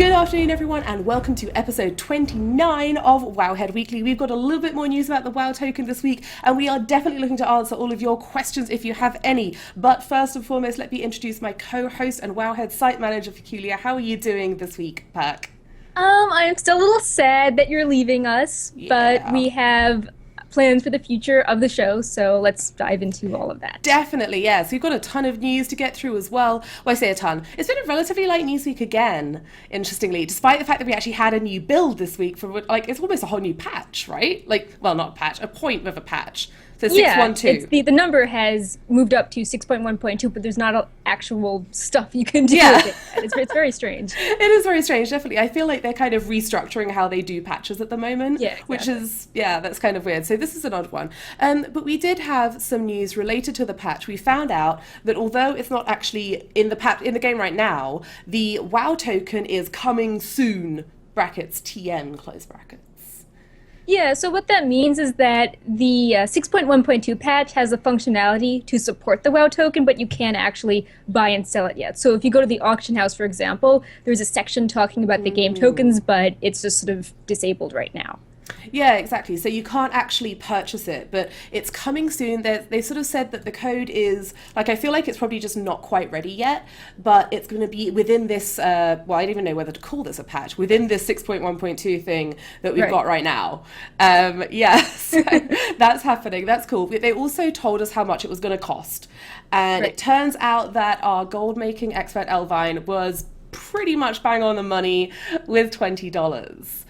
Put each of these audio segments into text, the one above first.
Good afternoon, everyone, and welcome to episode 29 of Wowhead Weekly. We've got a little bit more news about the WoW token this week, and we are definitely looking to answer all of your questions if you have any. But first and foremost, let me introduce my co-host and Wowhead site manager, Peculiar. How are you doing this week, Perk? I am still a little sad that you're leaving us, but Yeah. we have plans for the future of the show, so let's dive into all of that. Definitely, yeah. So we've got a ton of news to get through as well. Well, I say a ton. It's been a relatively light news week again, interestingly, despite the fact that we actually had a new build this week for, like, it's almost a whole new patch, right? Like, well, not a patch, a point of a patch. So Yeah, 612. the number has moved up to 6.1.2, but there's not actual stuff you can do Yeah. with it. It's very strange. It is very strange, definitely. I feel like they're kind of restructuring how they do patches at the moment, Yeah, which exactly. is, yeah, that's kind of weird. So this is an odd one. But we did have some news related to the patch. We found out that although it's not actually in the game right now, the WoW token is coming soon, brackets TN, close brackets. Yeah, so what that means is that the 6.1.2 patch has the functionality to support the WoW token, but you can't actually buy and sell it yet. So if you go to the auction house, for example, there's a section talking about the game tokens, but it's just sort of disabled right now. Yeah, exactly. So you can't actually purchase it, but it's coming soon. They sort of said that the code is, like, I feel like it's probably just not quite ready yet, but it's going to be within this, well, I don't even know whether to call this a patch, within this 6.1.2 thing that we've got right now. Yeah, so that's happening. That's cool. They also told us how much it was going to cost. And it turns out that our gold making expert Elvine was pretty much bang on the money with $20.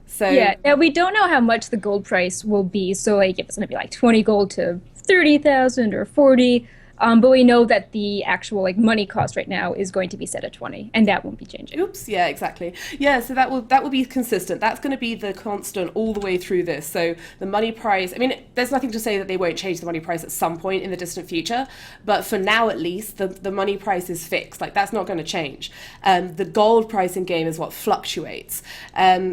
So Yeah, now we don't know how much the gold price will be, so like if it's going to be like 20 gold to 30,000 or 40, but we know that the actual like money cost right now is going to be set at 20, and that won't be changing. oops, yeah, exactly. Yeah, so that will be consistent. That's going to be the constant all the way through this. So the money price, I mean, there's nothing to say that they won't change the money price at some point in the distant future, but for now at least, the money price is fixed. Like, that's not going to change. The gold price in game is what fluctuates.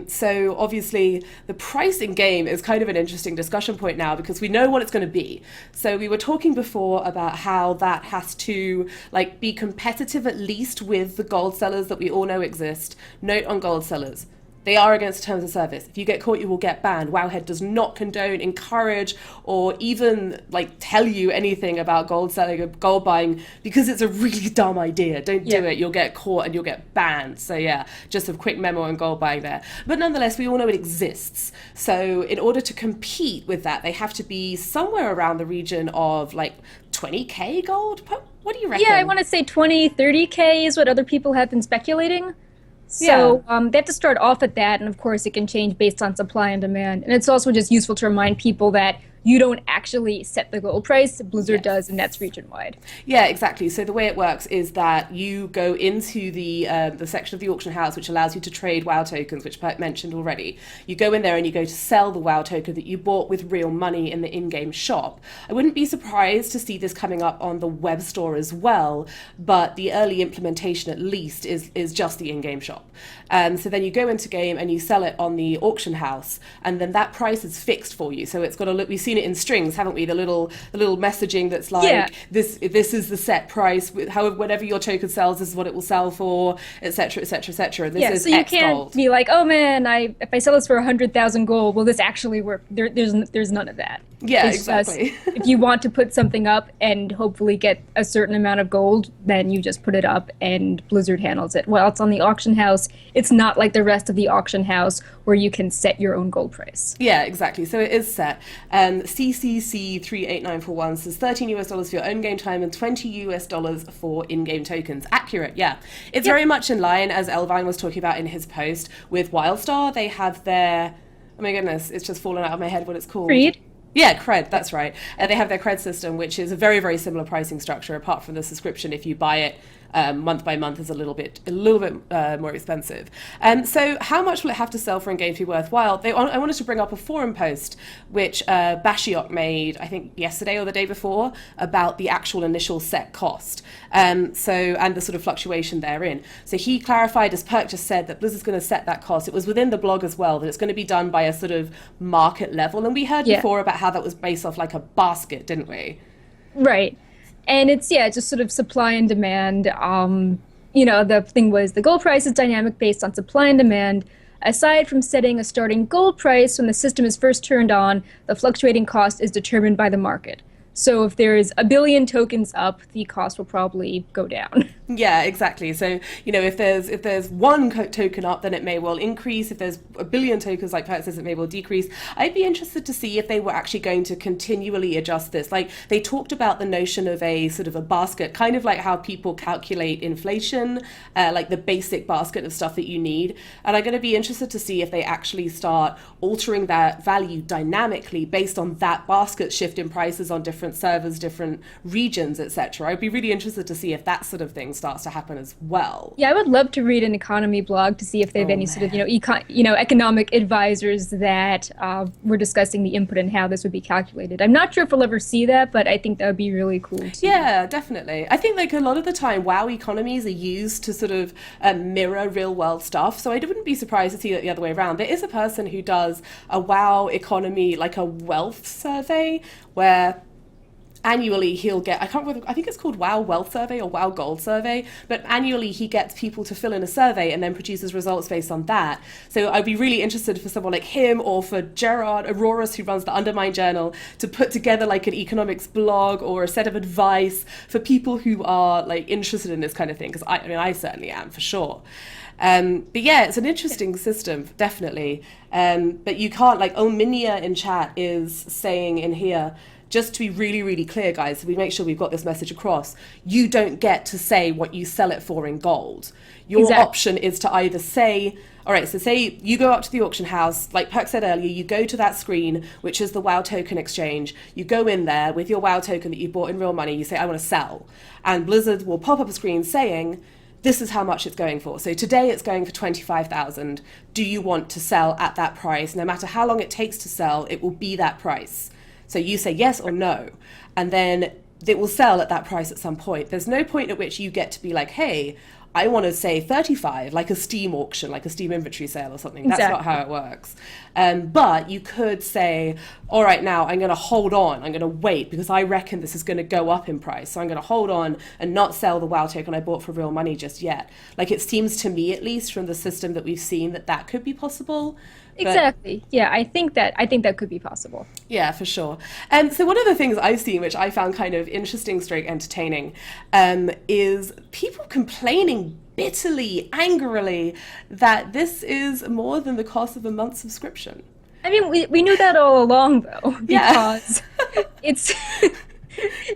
So obviously the price in game is kind of an interesting discussion point now because we know what it's going to be. So we were talking before about how that has to, like, be competitive at least with the gold sellers that we all know exist. Note on gold sellers: they are against terms of service. If you get caught, you will get banned. Wowhead does not condone, encourage, or even like tell you anything about gold selling or gold buying because it's a really dumb idea. Don't do it. You'll get caught and you'll get banned. So yeah, just a quick memo on gold buying there. But nonetheless, we all know it exists. So in order to compete with that, they have to be somewhere around the region of like 20k gold. What do you reckon? Yeah, I want to say 20, 30K is what other people have been speculating. So they have to start off at that, and of course it can change based on supply and demand. And it's also just useful to remind people that you don't actually set the gold price, Blizzard does, and that's region-wide. Yeah, exactly. So the way it works is that you go into the section of the auction house which allows you to trade WoW tokens, which Pert mentioned already. You go in there and you go to sell the WoW token that you bought with real money in the in-game shop. I wouldn't be surprised to see this coming up on the web store as well, but the early implementation at least is just the in-game shop. So then you go into game and you sell it on the auction house, and then that price is fixed for you. So it's got to look. We've seen it in strings, haven't we? The little messaging that's like this is the set price. However, whatever your token sells, this is what it will sell for, etc., etc., etc. This is so you X can't gold. be like, oh man, if I sell this for 100,000 gold, will this actually work? There's none of that. Yeah, It's exactly. just, if you want to put something up and hopefully get a certain amount of gold, then you just put it up and Blizzard handles it. While it's on the auction house, it's not like the rest of the auction house where you can set your own gold price. Yeah, exactly. So it is set. CCC 38941 says $13 for your own game time and $20 for in-game tokens. Accurate, yeah. It's very much in line, as Elvine was talking about in his post, with Wildstar. They have their, oh my goodness, it's just fallen out of my head what it's called. Creed? Yeah, cred, that's right. They have their cred system, which is a very, very similar pricing structure, apart from the subscription. If you buy it month by month, is a little bit more expensive. So how much will it have to sell for in-game to be worthwhile? I wanted to bring up a forum post which Bashiok made, I think yesterday or the day before, about the actual initial set cost. And the sort of fluctuation therein. So he clarified, as Perk just said, that Blizzard's going to set that cost. It was within the blog as well, that it's going to be done by a sort of market level. And we heard before about how that was based off like a basket, didn't we? Right. And it's just sort of supply and demand. the thing was the gold price is dynamic based on supply and demand. Aside from setting a starting gold price when the system is first turned on, the fluctuating cost is determined by the market. So if there is a billion tokens up, the cost will probably go down. Yeah, exactly. So, if there's one token up, then it may well increase. If there's a billion tokens, like Perk says, it may well decrease. I'd be interested to see if they were actually going to continually adjust this. Like they talked about the notion of a sort of a basket, kind of like how people calculate inflation, like the basic basket of stuff that you need. And I'm going to be interested to see if they actually start altering that value dynamically based on that basket shift in prices on different servers, different regions, etc. I'd be really interested to see if that sort of thing starts to happen as well. Yeah, I would love to read an economy blog to see if they have Oh any sort of, man. economic advisors that were discussing the input and how this would be calculated. I'm not sure if we'll ever see that, but I think that would be really cool too. Yeah, definitely. I think like a lot of the time, WoW economies are used to sort of mirror real world stuff. So I wouldn't be surprised to see that the other way around. There is a person who does a WoW economy, like a wealth survey, where annually he'll get, I can't remember, I think it's called WoW Wealth Survey or WoW Gold Survey, but annually he gets people to fill in a survey and then produces results based on that. So I'd be really interested for someone like him or for Gerard Auroras, who runs the Undermine Journal, to put together like an economics blog or a set of advice for people who are like interested in this kind of thing, because I mean I certainly am for sure. But yeah, it's an interesting system, definitely. But you can't, like, Ominia in chat is saying in here, just to be really, really clear, guys, so we make sure we've got this message across, you don't get to say what you sell it for in gold. Your Exactly. option is to either say, all right, so say you go up to the auction house, like Perk said earlier, you go to that screen, which is the WoW token exchange. You go in there with your WoW token that you bought in real money, you say, I want to sell. And Blizzard will pop up a screen saying, this is how much it's going for. So today it's going for 25,000. Do you want to sell at that price? No matter how long it takes to sell, it will be that price. So you say yes or no, and then it will sell at that price at some point. There's no point at which you get to be like, hey, I want to say 35, like a Steam auction, like a Steam inventory sale or something. That's not Exactly. how it works. But you could say, all right, now I'm going to hold on. I'm going to wait because I reckon this is going to go up in price. So I'm going to hold on and not sell the WoW token I bought for real money just yet. Like it seems to me, at least from the system that we've seen, that that could be possible. But Exactly. Yeah, I think that could be possible. yeah, for sure. So one of the things I've seen, which I found kind of interesting, stroke entertaining, is people complaining bitterly, angrily, that this is more than the cost of a month's subscription. I mean, we knew that all along though, Yeah. because it's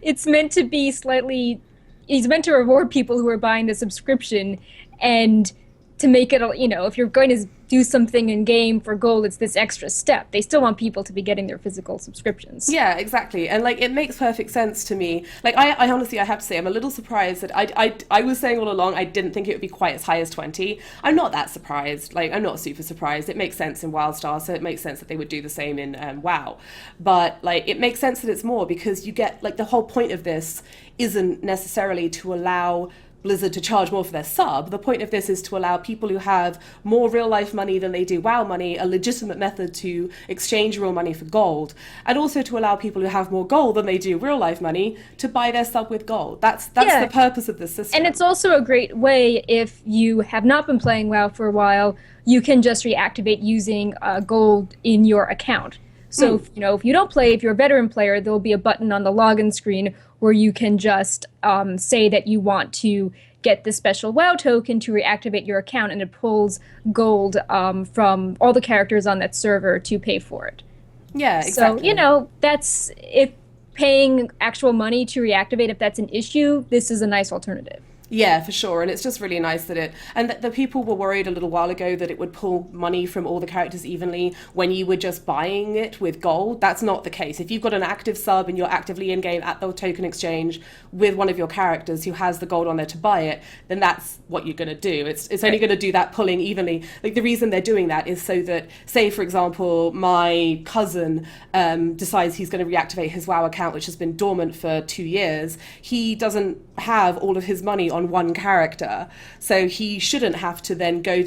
it's meant to be slightly it's meant to reward people who are buying the subscription and to make it, if you're going to do something in game for gold, it's this extra step. They still want people to be getting their physical subscriptions. Yeah, exactly. And like it makes perfect sense to me. Like I honestly I have to say I'm a little surprised that I was saying all along I didn't think it would be quite as high as 20. I'm not that surprised. Like I'm not super surprised. It makes sense in WildStar, so it makes sense that they would do the same in WoW. But like it makes sense that it's more because you get like the whole point of this isn't necessarily to allow Blizzard to charge more for their sub. The point of this is to allow people who have more real life money than they do WoW money a legitimate method to exchange real money for gold, and also to allow people who have more gold than they do real life money to buy their sub with gold. That's Yeah, the purpose of this system. and it's also a great way if you have not been playing WoW for a while, you can just reactivate using gold in your account. So, if you don't play, if you're a veteran player, there'll be a button on the login screen where you can just say that you want to get this special WoW token to reactivate your account, and it pulls gold from all the characters on that server to pay for it. Yeah, So, exactly. that's if paying actual money to reactivate, if that's an issue, this is a nice alternative. Yeah, for sure. And it's just really nice that and the people were worried a little while ago that it would pull money from all the characters evenly when you were just buying it with gold. That's not the case. If you've got an active sub and you're actively in game at the token exchange with one of your characters who has the gold on there to buy it, then that's what you're going to do. It's only going to do that pulling evenly. Like the reason they're doing that is so that, say, for example, my cousin decides he's going to reactivate his WoW account, which has been dormant for 2 years. He doesn't have all of his money on one character, so he shouldn't have to then go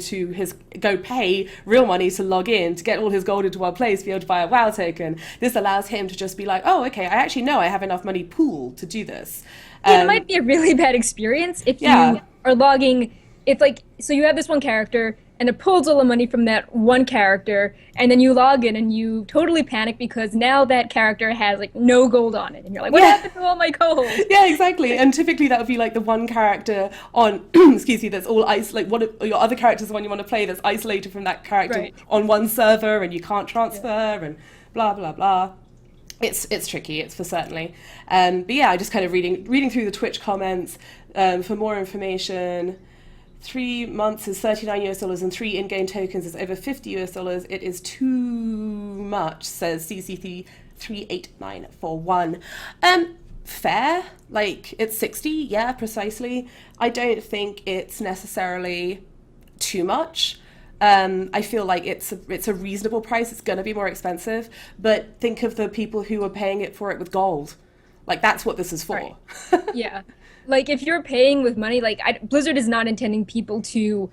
pay real money to log in to get all his gold into one place to be able to buy a WoW token. This allows him to just be like, oh, okay, I actually know I have enough money pooled to do this. Yeah, it might be a really bad experience if Yeah. you are logging. It's like, so you have this one character, and it pulls all the money from that one character, and then you log in and you totally panic because now that character has like no gold on it, and you're like, what Yeah. happened to all my gold? Yeah, exactly. And typically that would be like the one character on, excuse me, that's all like one of your other characters, the one you want to play, that's isolated from that character Right. on one server, and you can't transfer, Yeah. and blah blah blah. It's tricky. It's for certainly. But yeah, I just kind of reading through the Twitch comments for more information. 3 months is $39 and 3 in-game tokens is over $50. It is too much, says CC3 38941. Fair, like it's 60, yeah, precisely. I don't think it's necessarily too much. I feel like it's a reasonable price. It's going to be more expensive, but think of the people who are paying it for it with gold. Like that's what this is for. Right. Yeah. Like if you're paying with money, like Blizzard is not intending people to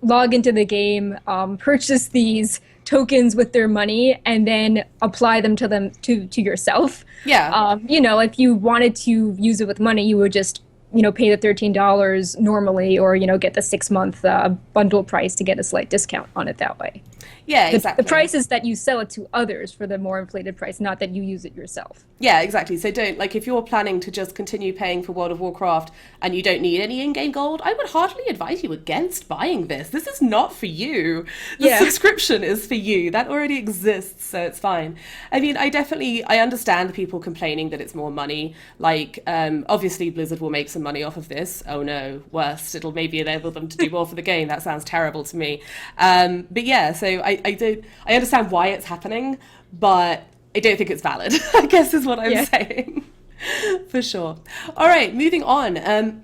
log into the game, purchase these tokens with their money, and then apply them to yourself. Yeah. You know, if you wanted to use it with money, you would just pay the $13 normally, or get the 6 month bundle price to get a slight discount on it that way. Yeah, exactly. The price is that you sell it to others for the more inflated price, not that you use it yourself. Yeah, exactly. So don't, like, if you're planning to just continue paying for World of Warcraft and you don't need any in-game gold, I would heartily advise you against buying this. This is not for you. The Yeah. subscription is for you. That already exists, so it's fine. I mean, I understand the people complaining that it's more money. Like, obviously Blizzard will make some money off of this. Oh no, worst. It'll maybe enable them to do more for the game. That sounds terrible to me. But yeah, so I understand why it's happening, but I don't think it's valid, I guess is what I'm saying. For sure. All right, moving on.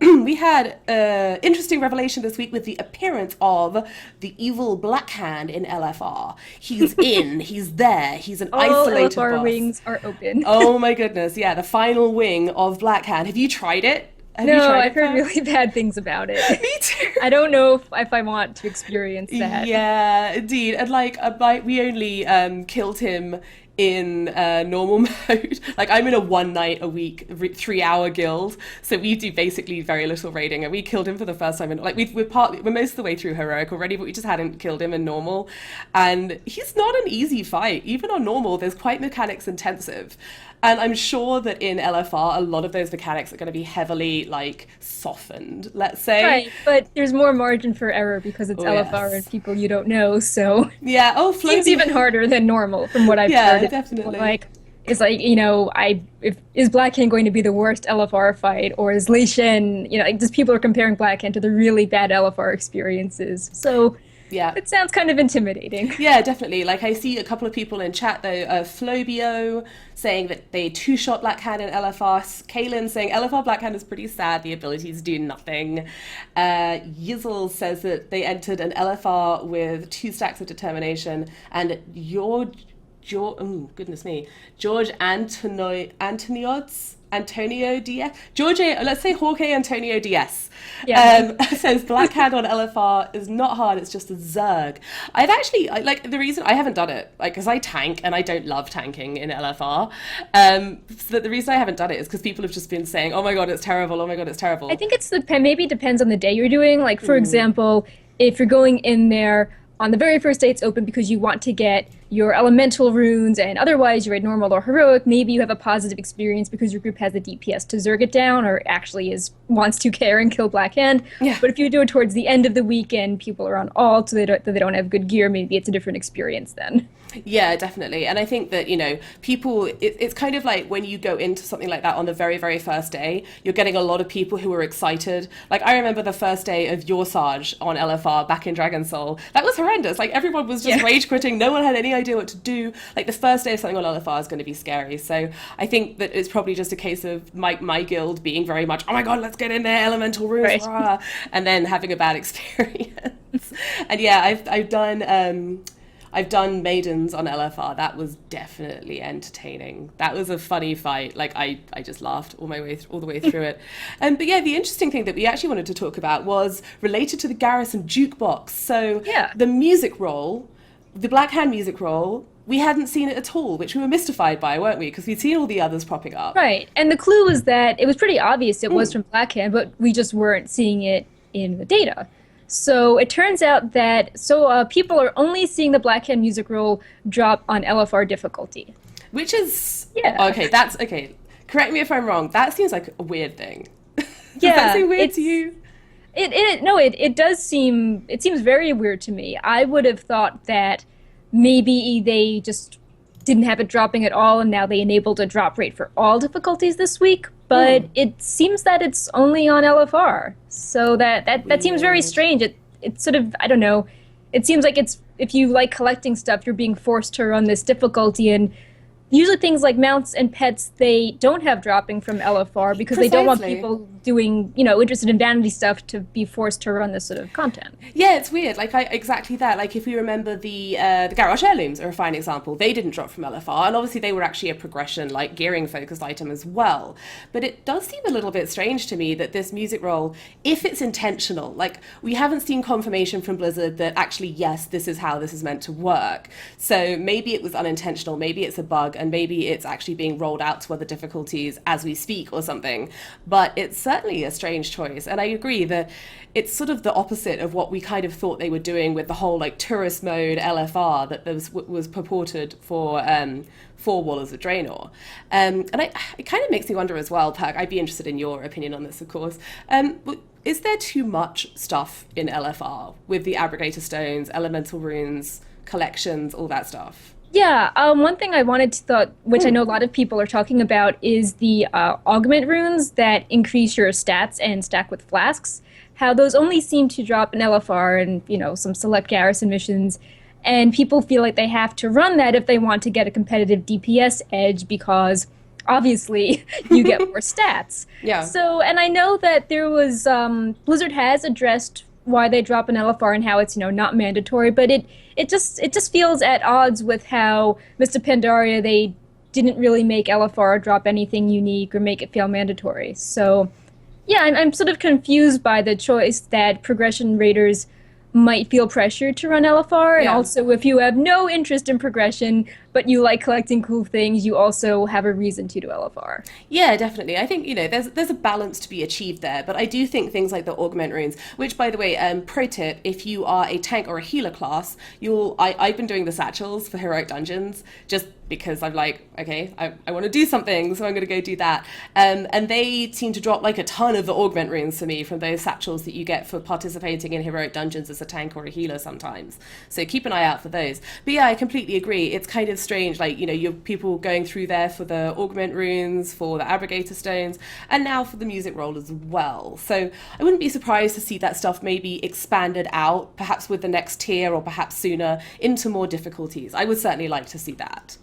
We had an interesting revelation this week with the appearance of the evil Black Hand in LFR. He's in, he's there, he's an isolated LFR boss. wings are open. Oh my goodness, yeah, the final wing of Black Hand. Have you tried it? Have you No, tried I've it, heard Pam? really bad things about it. Me too. I don't know if I want to experience that. Yeah, indeed. And like, we only killed him in normal mode. Like, I'm in a 1 night a week 3 hour guild, so we do basically very little raiding, and we killed him for the first time. And like, we're most of the way through heroic already, but we just hadn't killed him in normal. And he's not an easy fight. Even on normal, there's quite mechanics intensive. And I'm sure that in LFR, a lot of those mechanics are going to be heavily, like, softened, let's say. Right, but there's more margin for error because it's Oh, LFR yes. and people you don't know, so Yeah, oh, seems Floaty. even harder than normal from what I've Yeah, heard. definitely. Like, it's like, is Blackhand going to be the worst LFR fight, or is Lei Shen, like just people are comparing Blackhand to the really bad LFR experiences. So Yeah. it sounds kind of intimidating. Yeah, definitely. Like, I see a couple of people in chat, though, Flobio saying that they two-shot Black Hand in LFR. Kaylin saying LFR Black Hand is pretty sad. The abilities do nothing. Yizzle says that they entered an LFR with 2 stacks of determination. And oh, goodness me. George Antonio Diaz. Let's say Jorge Antonio Diaz. Yeah. Says Black Hand on LFR is not hard, it's just a zerg. The reason I haven't done it, like, because I tank and I don't love tanking in LFR. So the reason I haven't done it is because people have just been saying, oh my god, it's terrible, oh my god, it's terrible. I think maybe it depends on the day you're doing. Like, for example, if you're going in there on the very first day it's open because you want to get your elemental runes, and otherwise you're at normal or heroic, maybe you have a positive experience because your group has the DPS to zerg it down, or actually wants to care and kill Black Hand. Yeah. But if you do it towards the end of the weekend, people are on alt, so they don't have good gear, maybe it's a different experience then. Yeah, definitely. And I think that, people, it's kind of like when you go into something like that on the very, very first day, you're getting a lot of people who are excited. Like, I remember the first day of your Sarge on LFR back in Dragon Soul. That was horrendous. Like, everyone was just rage quitting. No one had any idea what to do. Like, the first day of something on LFR is going to be scary. So I think that it's probably just a case of my guild being very much, oh my god, let's get in there, elemental runes, Right. rah, and then having a bad experience. And yeah, I've done maidens on LFR. That was definitely entertaining. That was a funny fight. Like, I just laughed all the way through it. But yeah, the interesting thing that we actually wanted to talk about was related to the Garrison jukebox. So Yeah. the music roll, the Black Hand music roll, we hadn't seen it at all, which we were mystified by, weren't we? Because we'd seen all the others popping up. Right, and the clue was that it was pretty obvious it was from Blackhand, but we just weren't seeing it in the data. So it turns out that people are only seeing the Black Hand music roll drop on LFR difficulty. Which is Yeah. okay. That's okay. Correct me if I'm wrong. That seems like a weird thing. Does that Yeah, seem weird to you? it does seem it seems very weird to me. I would have thought that maybe they just didn't have it dropping at all and now they enabled a drop rate for all difficulties this week, but Hmm. it seems that it's only on LFR. So that seems very Weird. strange. It's sort of I don't know. It seems like it's if you like collecting stuff, you're being forced to run this difficulty and usually things like mounts and pets they don't have dropping from LFR because they don't want Precisely. people doing interested in vanity stuff to be forced to run this sort of content. Yeah, it's weird. Exactly that. Like if we remember the garage heirlooms are a fine example. They didn't drop from LFR, and obviously they were actually a progression, like gearing focused item as well. But it does seem a little bit strange to me that this music roll, if it's intentional, like we haven't seen confirmation from Blizzard that actually yes, this is how this is meant to work. So maybe it was unintentional. Maybe it's a bug, and maybe it's actually being rolled out to other difficulties as we speak or something. But it's certainly a strange choice, and I agree that it's sort of the opposite of what we kind of thought they were doing with the whole like tourist mode LFR that was purported for Wallers of Draenor. And it kind of makes me wonder as well, Perk. I'd be interested in your opinion on this, of course. Is there too much stuff in LFR with the aggregator stones, elemental runes, collections, all that stuff? Yeah, one thing I wanted to thought, which I know a lot of people are talking about, is the augment runes that increase your stats and stack with flasks. How those only seem to drop in LFR and some select garrison missions, and people feel like they have to run that if they want to get a competitive DPS edge because obviously you get more stats. Yeah. So, and I know that there was Blizzard has addressed why they drop an LFR and how it's not mandatory, but it just feels at odds with how Mr. Pandaria they didn't really make LFR drop anything unique or make it feel mandatory. So yeah, I'm sort of confused by the choice that progression raiders might feel pressured to run LFR, and Yeah. also if you have no interest in progression but you like collecting cool things, you also have a reason to do LFR. Yeah, definitely. I think there's a balance to be achieved there, but I do think things like the augment runes, which by the way, pro tip, if you are a tank or a healer class, I've been doing the satchels for heroic dungeons just because I'm like, okay, I want to do something, so I'm going to go do that. And they seem to drop like a ton of the augment runes for me from those satchels that you get for participating in heroic dungeons as a tank or a healer sometimes. So keep an eye out for those. But yeah, I completely agree. It's kind of strange, like you're people going through there for the augment runes, for the abrogator stones, and now for the music roll as well. So I wouldn't be surprised to see that stuff maybe expanded out, perhaps with the next tier or perhaps sooner, into more difficulties. I would certainly like to see that.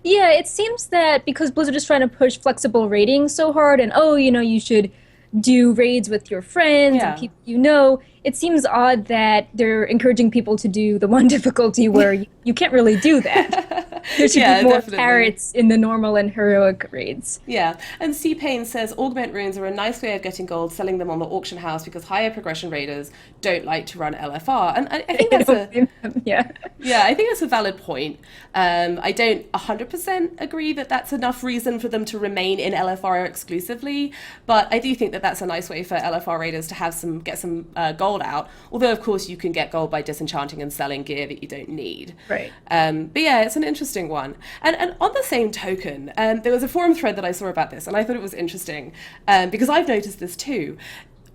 Yeah, it seems that because Blizzard is trying to push flexible raiding so hard, and oh, you should do raids with your friends and Yeah. people it seems odd that they're encouraging people to do the one difficulty where you can't really do that. There should be Yeah, more definitely. carrots in the normal and heroic raids. Yeah, and C Payne says augment runes are a nice way of getting gold, selling them on the auction house because higher progression raiders don't like to run LFR, and I think I that's don't a blame them. Yeah. yeah, I think that's a valid point. I don't 100% agree that that's enough reason for them to remain in LFR exclusively, but I do think that that's a nice way for LFR raiders to have get some gold out. Although, of course, you can get gold by disenchanting and selling gear that you don't need. Right. But yeah, it's an interesting one. And on the same token, there was a forum thread that I saw about this, and I thought it was interesting because I've noticed this too.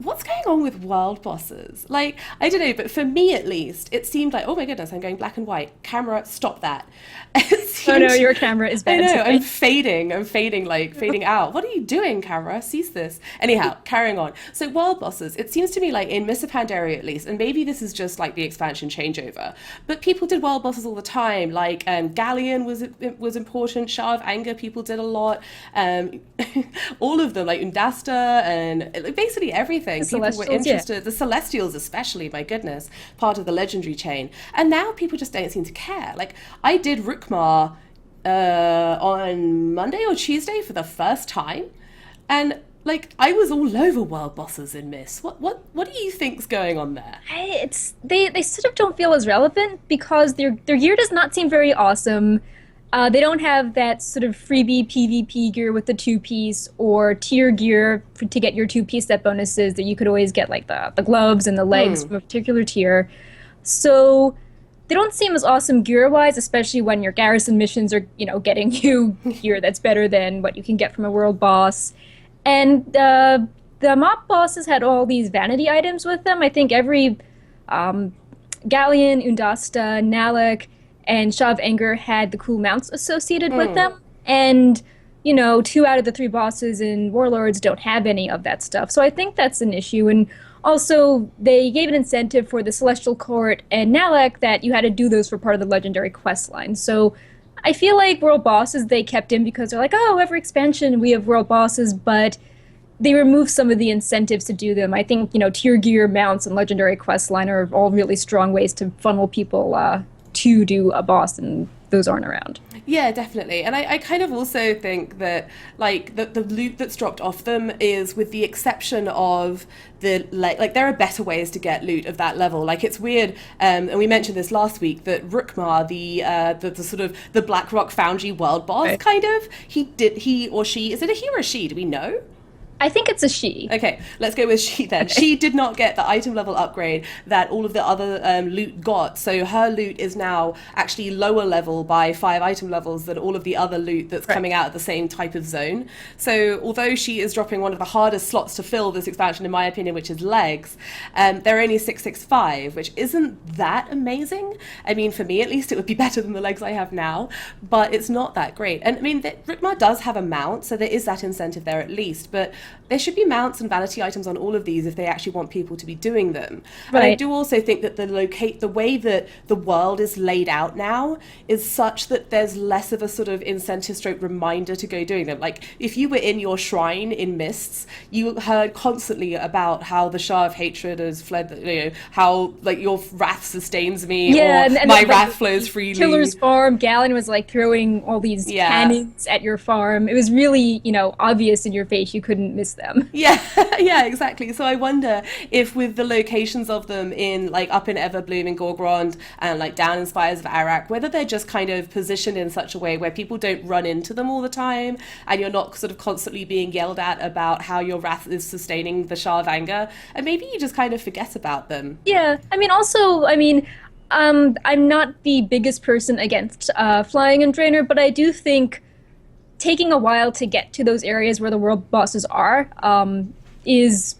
What's going on with world bosses? Like, I don't know, but for me at least, it seemed like, oh my goodness, I'm going black and white. Camera, stop that. It Oh no, seemed, your camera is I bad know, today. I'm fading, like fading out. What are you doing, camera? Cease this. Anyhow, carrying on. So world bosses, it seems to me like in Mr. Pandaria at least, and maybe this is just like the expansion changeover, but people did world bosses all the time. Like Galleon was important. Shah of Anger, people did a lot. Um, all of them, like Undasta and like, basically everything. The People were Celestials, yeah. interested. The Celestials, especially, my goodness, part of the legendary chain. And now people just don't seem to care. Like I did Rukmar on Monday or Tuesday for the first time, and like I was all over world bosses in Miss. What do you think's going on there? They sort of don't feel as relevant because their gear does not seem very awesome. They don't have that sort of freebie PvP gear with the two-piece or tier gear to get your two-piece set bonuses that you could always get, like the gloves and the legs from a particular tier. So they don't seem as awesome gear-wise, especially when your garrison missions are, getting you gear that's better than what you can get from a world boss. And the mop bosses had all these vanity items with them. I think every um, Galleon, Undasta, Nalek, and Shaw of Anger had the cool mounts associated with them. And, two out of the three bosses in Warlords don't have any of that stuff. So I think that's an issue. And also, they gave an incentive for the Celestial Court and Nalek that you had to do those for part of the legendary quest line. So I feel like world bosses they kept in because they're like, oh, every expansion we have world bosses, but they removed some of the incentives to do them. I think, tier gear, mounts, and legendary quest line are all really strong ways to funnel people to do a boss, and those aren't around. Yeah, definitely. And I kind of also think that like the loot that's dropped off them is, with the exception of the like there are better ways to get loot of that level. Like it's weird, and we mentioned this last week, that Rookmar, the sort of the Blackrock Foundry world boss, Right. kind of he or she, is it a he or a she? Do we know? I think it's a she. Okay, let's go with she then. She did not get the item level upgrade that all of the other loot got. So her loot is now actually lower level by 5 item levels than all of the other loot that's coming out of the same type of zone. So although she is dropping one of the hardest slots to fill this expansion, in my opinion, which is legs, they're only 665, which isn't that amazing. I mean, for me at least, it would be better than the legs I have now, but it's not that great. And I mean, Rikmar does have a mount, so there is that incentive there at least, but there should be mounts and vanity items on all of these if they actually want people to be doing them. And I Right. do also think that the way that the world is laid out now is such that there's less of a sort of incentive stroke reminder to go doing them. Like if you were in your shrine in Mists, you heard constantly about how the Shah of Hatred has fled, how like your wrath sustains me, Yeah, or and my then, wrath like, flows freely. Killer's farm, Galen was like throwing all these Yeah. cannons at your farm. It was really, obvious in your face. You couldn't miss them. Yeah, yeah, exactly. So I wonder if, with the locations of them in like up in Everbloom and Gorgrond and like down in Spires of Arak, whether they're just kind of positioned in such a way where people don't run into them all the time, and you're not sort of constantly being yelled at about how your wrath is sustaining the Shah of Anger, and maybe you just kind of forget about them. Yeah, I'm not the biggest person against flying and Draenor, but I do think taking a while to get to those areas where the world bosses are is,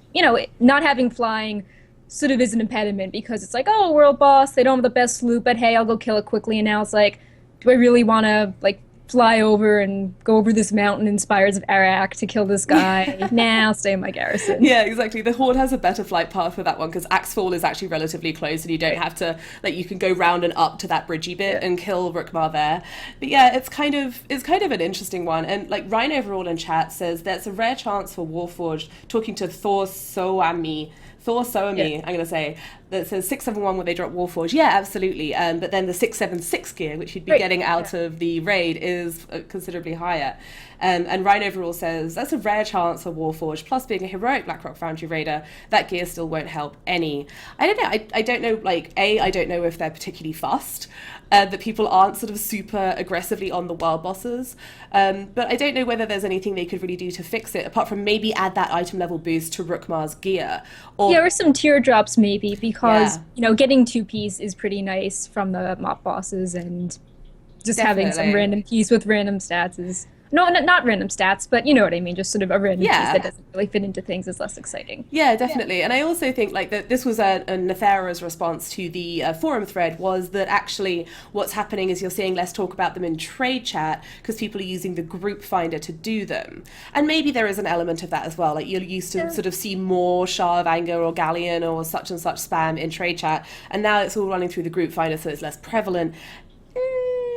not having flying sort of is an impediment because it's like, oh, world boss, they don't have the best loot, but hey, I'll go kill it quickly. And now it's like, do I really want to like fly over and go over this mountain in Spires of Arak to kill this guy? Nah, I'll stay in my garrison. Yeah, exactly. The Horde has a better flight path for that one because Axefall is actually relatively close, and you don't have to like you can go round and up to that bridgy bit and kill Rookmar there. But yeah, it's kind of an interesting one. And like Ryan overall in chat says there's a rare chance for Warforged, talking to Thor Soami, Yeah. I'm going to say, that says 671 when they drop Warforged. Yeah, absolutely. But then the 676 gear, which you'd be Right. getting out of the raid, is considerably higher. And Ryan overall says that's a rare chance for Warforged. Plus, being a heroic Blackrock Foundry raider, that gear still won't help any. I don't know. I don't know. Like, I don't know if they're particularly fussed. That people aren't sort of super aggressively on the world bosses. But I don't know whether there's anything they could really do to fix it, apart from maybe add that item level boost to Rookmar's gear. Or Yeah, or some teardrops maybe, because Yeah. getting two piece is pretty nice from the mop bosses, and just having some Definitely. random piece with random stats is not random stats, but you know what I mean, just sort of a random piece Yeah. that doesn't really fit into things is less exciting. Yeah, definitely. And I also think like that this was a Nethera's response to the forum thread, was that actually what's happening is you're seeing less talk about them in trade chat because people are using the group finder to do them. And maybe there is an element of that as well. Like you're used to sort of see more Shah of Anger or Galleon or such and such spam in trade chat, and now it's all running through the group finder, so it's less prevalent.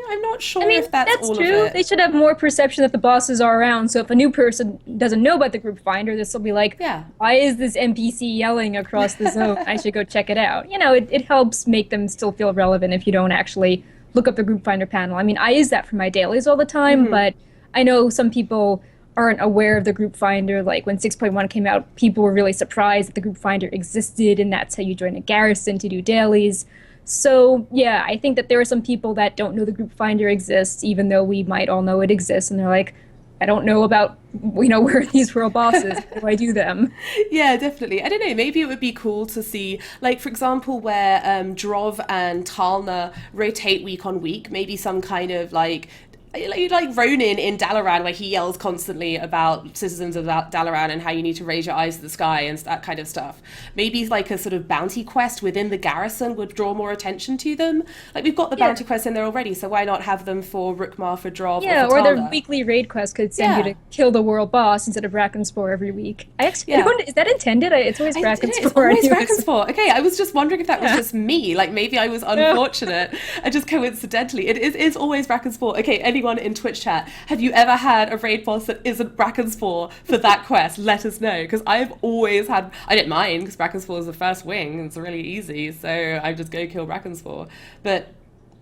I'm not sure I mean, if that's all true. of it. They should have more perception that the bosses are around. So if a new person doesn't know about the group finder, this will be like, Yeah. why is this NPC yelling across the zone? I should go check it out. It helps make them still feel relevant if you don't actually look up the group finder panel. I mean, I use that for my dailies all the time, but I know some people aren't aware of the group finder. Like when 6.1 came out, people were really surprised that the group finder existed, and that's how you join a garrison to do dailies. So yeah, I think that there are some people that don't know the group finder exists, even though we might all know it exists, and they're like, I don't know about, where are these world bosses? How do I do them? Yeah, definitely. I don't know. Maybe it would be cool to see, like, for example, where Drov and Talna rotate week on week. Maybe some kind of like Ronin in Dalaran, where he yells constantly about citizens of Dalaran and how you need to raise your eyes to the sky and that kind of stuff. Maybe like a sort of bounty quest within the garrison would draw more attention to them. Like we've got the bounty quests in there already, so why not have them for Rookmar, for Drov, Yeah, or for or their Talna? weekly raid quest could send you to kill the world boss instead of Brackenspore every week. I Yeah. don't, is that intended? It's always It's Brackenspore always anyways. Brackenspore. Okay, I was just wondering if that was just me. Like maybe I was unfortunate and just coincidentally. It is always Brackenspore. Okay, anyone in Twitch chat, have you ever had a raid boss that isn't Brackenspore for that quest? Let us know, because I've always had. I didn't mind because Brackenspore is the first wing. It's really easy, so I just go kill Brackenspore. But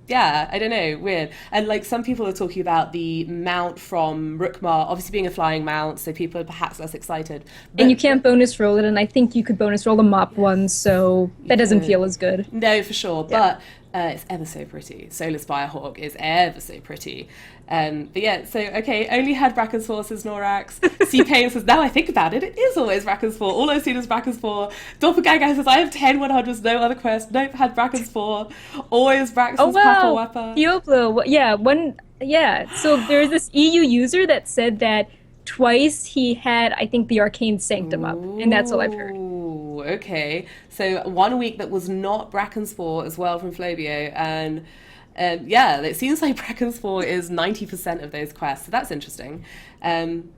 yeah, I don't know, weird. And like some people are talking about the mount from Rookmar, obviously being a flying mount, so people are perhaps less excited. And But you can't bonus roll it, and I think you could bonus roll the mop one, so that doesn't feel as good. no, for sure. Yeah. But it's ever so pretty. Solar Spirehawk is ever so pretty. But yeah, so okay, only had Brackenspore, says Norax. C Payne says, now I think about it, it is always Brackenspore. All I've seen is Brackenspore. Doppelganger says, I have 10 100s, no other quest. Nope, had Brackenspore. Always Oh Braxton's Papa wow, Wappa. Diablo. Yeah, yeah. So there's this EU user that said that twice he had, I think, the Arcane Sanctum up, and that's all I've heard. Ooh, okay. So 1 week that was not Brackenspore as well from Flobio, and yeah, it seems like Brackenspore is 90% of those quests, so that's interesting. I'm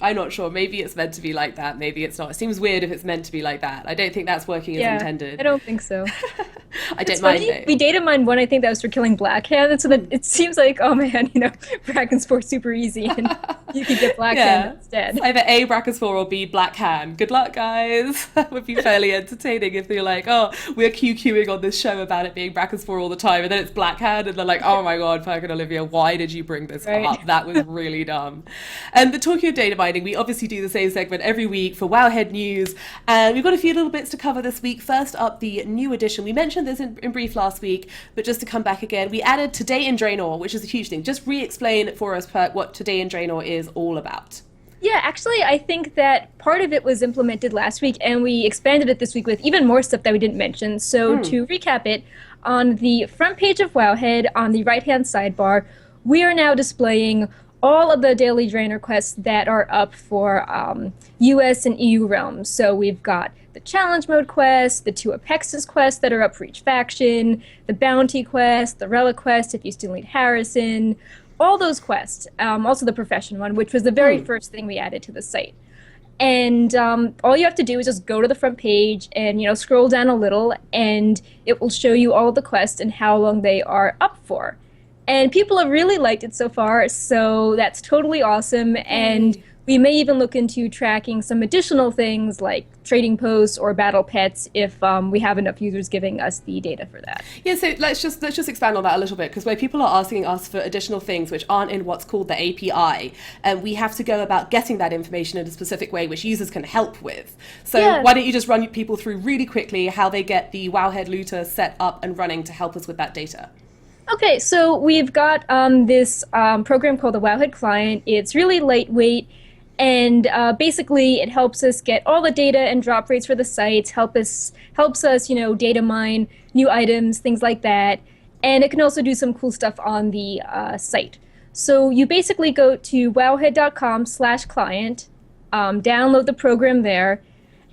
not sure. Maybe it's meant to be like that. Maybe it's not. It seems weird if it's meant to be like that. I don't think that's working as Yeah, intended. I don't think so. I It's don't mind funny. though. We data mined one, I think that was for killing Blackhand, and so that it seems like, oh man, Brackenspore's super easy, and you could get Blackhand Yeah. instead. Either A, Brachiosaur, or B, Black Hand. Good luck, guys. That would be fairly entertaining if they're like, oh, we're QQing on this show about it being Brachiosaur all the time, and then it's Black Hand, and they're like, oh my god, Perk and Olivia, why did you bring this Right. up? That was really dumb. And the talking of data mining, we obviously do the same segment every week for Wowhead News, and we've got a few little bits to cover this week. First up, the new edition. We mentioned this in brief last week, but just to come back again, we added Today in Draenor, which is a huge thing. Just re-explain for us, Perk, what Today in Draenor is all about. Yeah, actually, I think that part of it was implemented last week, and we expanded it this week with even more stuff that we didn't mention. So to recap it, on the front page of Wowhead, on the right-hand sidebar, we are now displaying all of the daily Draenor quests that are up for US and EU realms. So we've got the challenge mode quest, the two Apexis quests that are up for each faction, the bounty quest, the relic quest if you still need Harrison, all those quests, also the profession one, which was the very first thing we added to the site. And all you have to do is just go to the front page and scroll down a little, and it will show you all of the quests and how long they are up for. And people have really liked it so far, so that's totally awesome. And we may even look into tracking some additional things like trading posts or battle pets if we have enough users giving us the data for that. Yeah, so let's just expand on that a little bit, because where people are asking us for additional things which aren't in what's called the API, and we have to go about getting that information in a specific way which users can help with. So Yeah. why don't you just run people through really quickly how they get the Wowhead Looter set up and running to help us with that data? Okay, so we've got this program called the Wowhead Client. It's really lightweight, and basically it helps us get all the data and drop rates for the sites, helps us data mine new items, things like that, and it can also do some cool stuff on the site. So you basically go to wowhead.com/client, download the program there,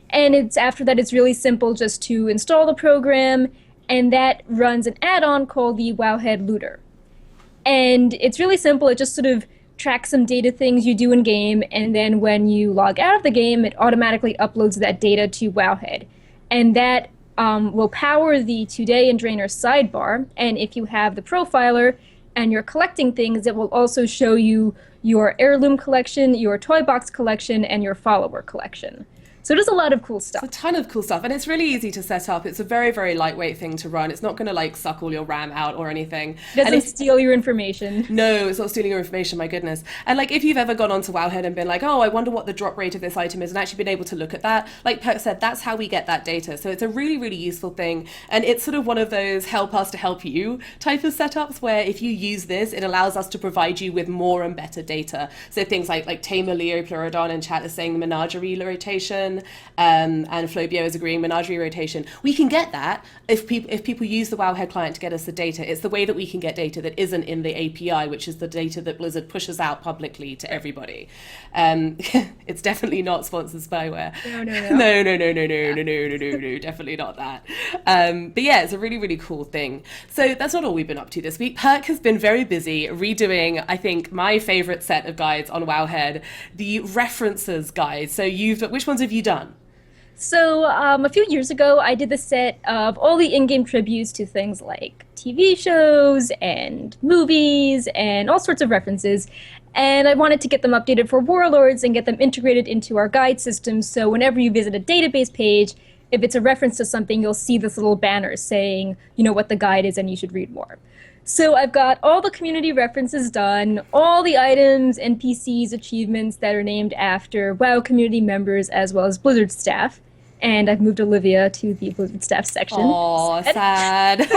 and after that it's really simple just to install the program, and that runs an add-on called the Wowhead Looter. And it's really simple. It just sort of tracks some data things you do in game, and then when you log out of the game, it automatically uploads that data to Wowhead. And that will power the Today in Draenor sidebar, and if you have the profiler and you're collecting things, it will also show you your heirloom collection, your toy box collection, and your follower collection. So there's a lot of cool A stuff. ton of cool stuff, and it's really easy to set up. It's a very, very lightweight thing to run. It's not going to like suck all your RAM out or anything. It And doesn't if steal your information. no, it's not stealing your information, my goodness. And like if you've ever gone onto Wowhead and been like, oh, I wonder what the drop rate of this item is, and actually been able to look at that, like Perk said, that's how we get that data. So it's a really, really useful thing. And it's sort of one of those help us to help you type of setups where if you use this, it allows us to provide you with more and better data. So things like Tamer Leo Pleurodon in chat is saying menagerie rotation, and Flobio is agreeing menagerie rotation. We can get that if people use the Wowhead client to get us the data. It's the way that we can get data that isn't in the API, which is the data that Blizzard pushes out publicly to everybody. It's definitely not sponsored spyware. No, no, no. No, definitely not that. But yeah, it's a really, really cool thing. So that's not all we've been up to this week. Perk has been very busy redoing, I think, my favorite set of guides on Wowhead, the references guide. So which ones have you done? So a few years ago, I did the set of all the in-game tributes to things like TV shows and movies and all sorts of references. And I wanted to get them updated for Warlords and get them integrated into our guide system. So whenever you visit a database page, if it's a reference to something, you'll see this little banner saying, you know, what the guide is and you should read more. So I've got all the community references done, all the items, NPCs, achievements that are named after WoW community members as well as Blizzard staff. And I've moved Olivia to the Blizzard staff section. Oh, sad.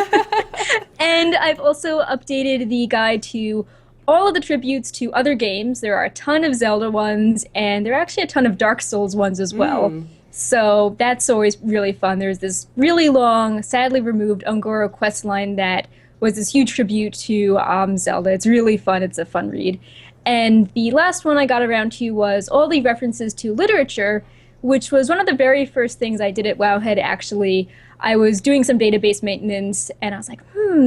And I've also updated the guide to all of the tributes to other games. There are a ton of Zelda ones, and there are actually a ton of Dark Souls ones as well. So that's always really fun. There's this really long, sadly removed Ungoro quest line that was this huge tribute to Zelda. It's really fun. It's a fun read. And the last one I got around to was all the references to literature, which was one of the very first things I did at Wowhead, actually. I was doing some database maintenance, and I was like,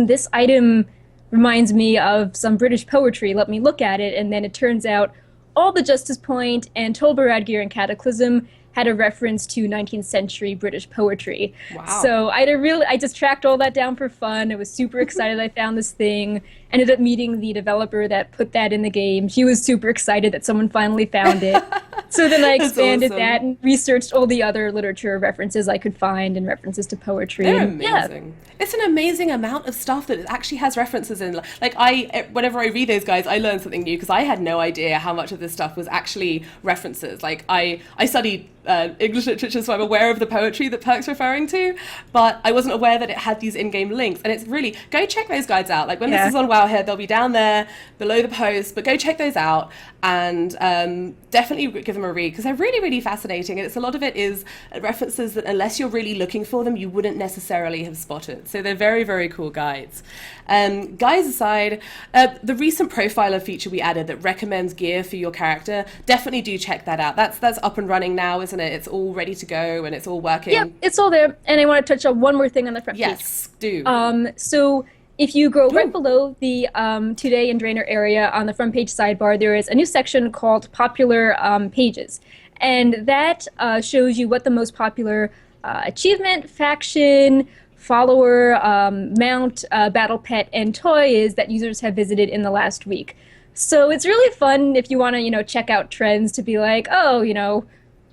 this item reminds me of some British poetry. Let me look at it. And then it turns out all the Justice Point and Tolbarad and Cataclysm had a reference to 19th century British poetry. Wow. So I just tracked all that down for fun. I was super excited I found this thing. Ended up meeting the developer that put that in the game. She was super excited that someone finally found it. So then I expanded that and researched all the other literature references I could find and references to poetry. They're and, amazing. Yeah. It's an amazing amount of stuff that actually has references in. Like whenever I read those guys, I learn something new because I had no idea how much of this stuff was actually references. Like I studied English literature, so I'm aware of the poetry that Perk's referring to, but I wasn't aware that it had these in-game links. And it's really, go check those guides out. Like when this is on Wowhead, they'll be down there below the post, but go check those out and definitely give them a read because they're really, really fascinating. And it's a lot of it is references that unless you're really looking for them, you wouldn't necessarily have spotted. So they're very, very cool guides. Guys aside, the recent profiler feature we added that recommends gear for your character, definitely do check that out. That's up and running now, isn't it? It's all ready to go and it's all working. Yeah, it's all there. And I want to touch on one more thing on the front page. Yes, do. So if you go right below the Today and Drainer area on the front page sidebar, there is a new section called Popular Pages. And that shows you what the most popular achievement, faction, follower, mount, battle pet, and toy is that users have visited in the last week. So it's really fun if you want to, check out trends to be like, oh,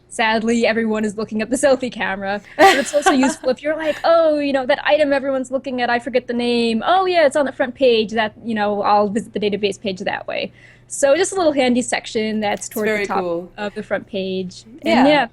sadly, everyone is looking at the selfie camera. But it's also useful if you're like, oh, that item everyone's looking at, I forget the name. Oh, yeah, it's on the front page. That, I'll visit the database page that way. So just a little handy section that's toward the top of the front page. And yeah.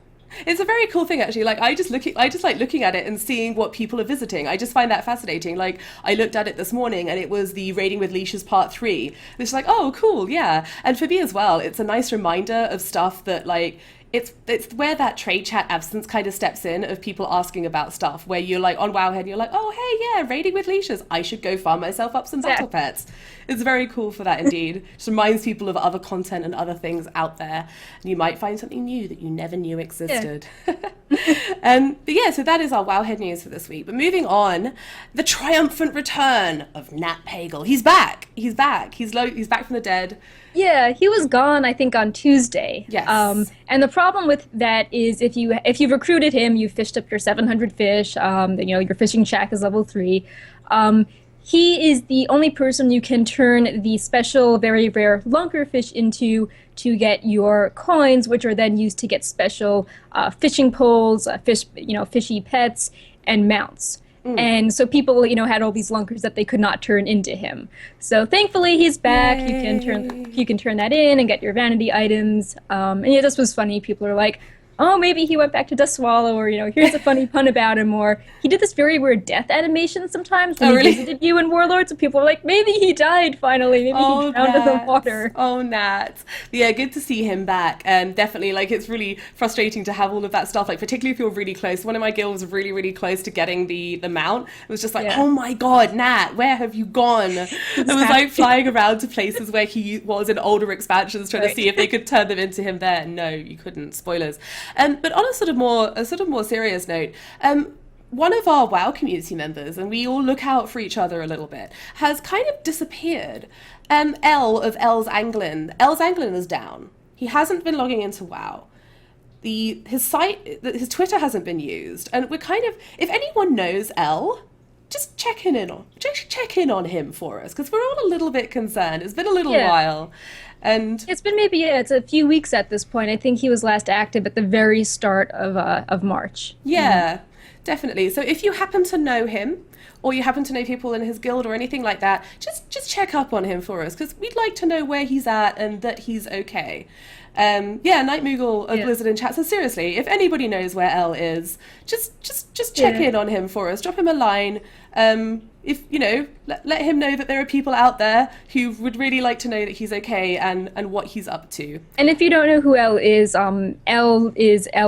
It's a very cool thing, actually. Like, I just like looking at it and seeing what people are visiting. I just find that fascinating. Like, I looked at it this morning, and it was the Raiding with Leashes Part 3. And it's like, oh, cool, yeah. And for me as well, it's a nice reminder of stuff that, like, it's where that trade chat absence kind of steps in of people asking about stuff where you're like on Wowhead and you're like, oh, hey, yeah, Raiding with Leashes. I should go farm myself up some battle pets. It's very cool for that indeed. Just reminds people of other content and other things out there. And you might find something new that you never knew existed. But yeah, so that is our Wowhead news for this week. But moving on, the triumphant return of Nat Pagel. He's back. He's back. He's back from the dead. Yeah, he was gone, I think, on Tuesday. Yes. And the problem with that is if you've recruited him, you've fished up your 700 fish, your fishing shack is level 3. He is the only person you can turn the special, very rare lunkerfish into to get your coins, which are then used to get special fishing poles, fishy pets, and mounts. And so people, had all these lunkers that they could not turn into him. So thankfully he's back. Yay. You can turn that in and get your vanity items. And yeah, this was funny. People are like, oh, maybe he went back to Dust Swallow, or here's a funny pun about him, or he did this very weird death animation sometimes when Oh, he really? visited you in Warlords, and people are like, maybe he died finally, maybe Oh, he drowned in the Nat. water. Oh, Nat. Yeah, good to see him back. Definitely, like, it's really frustrating to have all of that stuff, like, particularly if you're really close. One of my guilds was really, really close to getting the mount. It was just like, Yeah, oh my God, Nat, where have you gone? I was like exactly. flying around to places where he was in older expansions, trying to Right. see if they could turn them into him there. No, you couldn't. Spoilers. But on a sort of more serious note, one of our WoW community members, and we all look out for each other a little bit, has kind of disappeared. L of L's Anglin. L's Anglin is down. He hasn't been logging into WoW. His Twitter hasn't been used, and we're kind of, if anyone knows L, just check in on him for us, because we're all a little bit concerned. It's been a little Yeah. while, and It's been maybe, yeah, it's a few weeks at this point. I think he was last active at the very start of March. yeah, definitely. So if you happen to know him, or you happen to know people in his guild or anything like that, just check up on him for us, because we'd like to know where he's at and that he's okay. Yeah, Night Moogle of Yeah. Blizzard in chat. So seriously, if anybody knows where L is, just check Yeah. in on him for us. Drop him a line. If let him know that there are people out there who would really like to know that he's okay and what he's up to. And if you don't know who L is L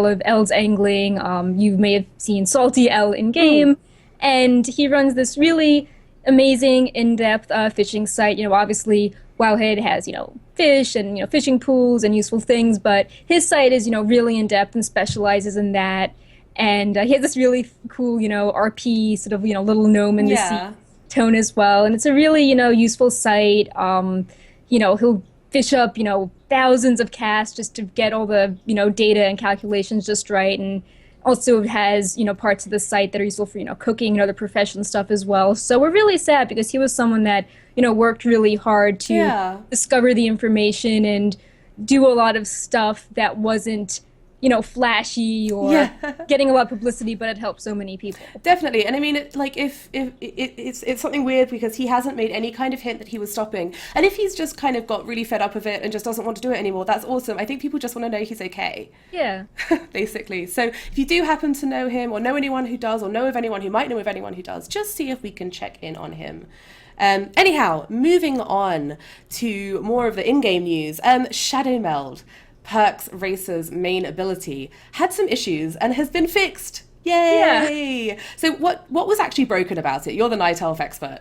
of L's Angling. You may have seen Salty L in game, and he runs this really amazing, in-depth fishing site. Obviously, Wowhead has fish and fishing pools and useful things, but his site is really in-depth and specializes in that. And he has this really cool RP sort of little gnome in the sea Yeah. tone as well, and it's a really useful site. He'll fish up thousands of casts just to get all the data and calculations just right, and also has parts of the site that are useful for cooking and other profession stuff as well. So we're really sad because he was someone that worked really hard to Yeah. discover the information and do a lot of stuff that wasn't flashy or Yeah. getting a lot of publicity, but it helped so many people. Definitely, and I mean, it's something weird because he hasn't made any kind of hint that he was stopping, and if he's just kind of got really fed up of it and just doesn't want to do it anymore, that's awesome. I think people just want to know he's okay, Yeah. basically. So if you do happen to know him, or know anyone who does, or know of anyone who might know of anyone who does, just see if we can check in on him. Anyhow, moving on to more of the in-game news. Shadow Meld, Perk's Racer's main ability, had some issues and has been fixed. Yay! So what was actually broken about it? You're the Night Elf expert.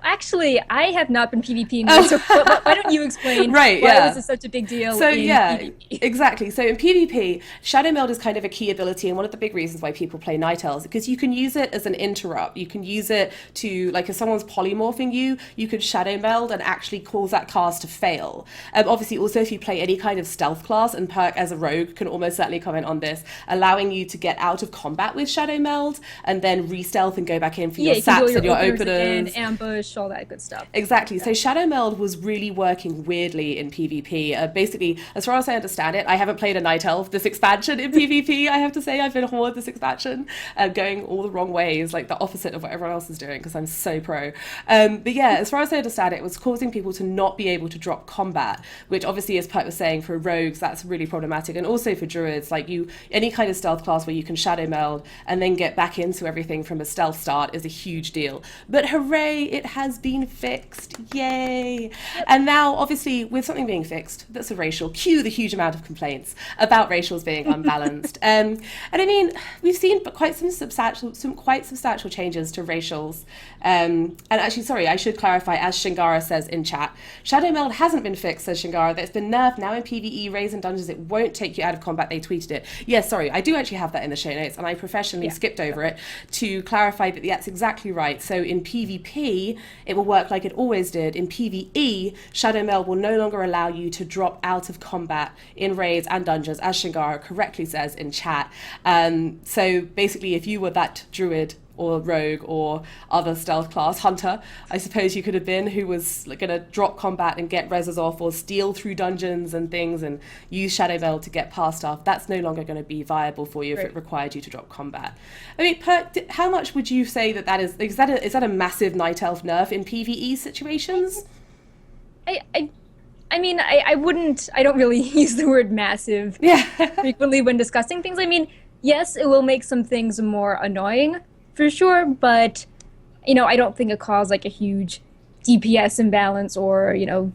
Actually, I have not been PvPing Oh. this, so why don't you explain Right, why yeah. this is such a big deal So in yeah, PvP? exactly. So in PvP, Shadow Meld is kind of a key ability, and one of the big reasons why people play Night Elves, because you can use it as an interrupt. You can use it to, like, if someone's polymorphing you, you can Shadow Meld and actually cause that cast to fail. Obviously, also if you play any kind of stealth class, and Perk as a rogue can almost certainly comment on this, allowing you to get out of combat with Shadow Meld and then re-stealth and go back in for Yeah, your you can do all saps and your openers openers. again, ambush, all that good stuff. Exactly. So Shadow Meld was really working weirdly in PvP. Basically, as far as I understand it, I haven't played a Night Elf this expansion in PvP. I have to say, I've been Horde this expansion, going all the wrong ways, like the opposite of what everyone else is doing, because I'm so pro. But yeah, as far as I understand it, it was causing people to not be able to drop combat, which obviously, as Perk was saying, for rogues, that's really problematic. And also for druids, like any kind of stealth class where you can Shadow Meld and then get back into everything from a stealth start is a huge deal. But hooray, it has been fixed. Yay. And now, obviously, with something being fixed, that's a racial, cue the huge amount of complaints about racials being unbalanced. And I mean, we've seen quite some substantial changes to racials. And actually, sorry, I should clarify, as Shingara says in chat, Shadow Meld hasn't been fixed, says Shingara. That's been nerfed now in PvE, raids and dungeons. It won't take you out of combat. They tweeted it. Yes, sorry, I do actually have that in the show notes, and I professionally skipped over it to clarify that that's exactly right. So in PvP, it will work like it always did. In PvE, Shadow Meld will no longer allow you to drop out of combat in raids and dungeons, as Shingara correctly says in chat. So basically, if you were that druid or rogue or other stealth class hunter, I suppose you could have been, who was like, going to drop combat and get reses off or steal through dungeons and things and use Shadow Meld to get past stuff. That's no longer going to be viable for you if it required you to drop combat. I mean, how much would you say that is that a massive Night Elf nerf in PvE situations? I mean, I wouldn't, I don't really use the word massive frequently when discussing things. I mean, yes, it will make some things more annoying, for sure, but, you know, I don't think it caused like a huge DPS imbalance or, you know,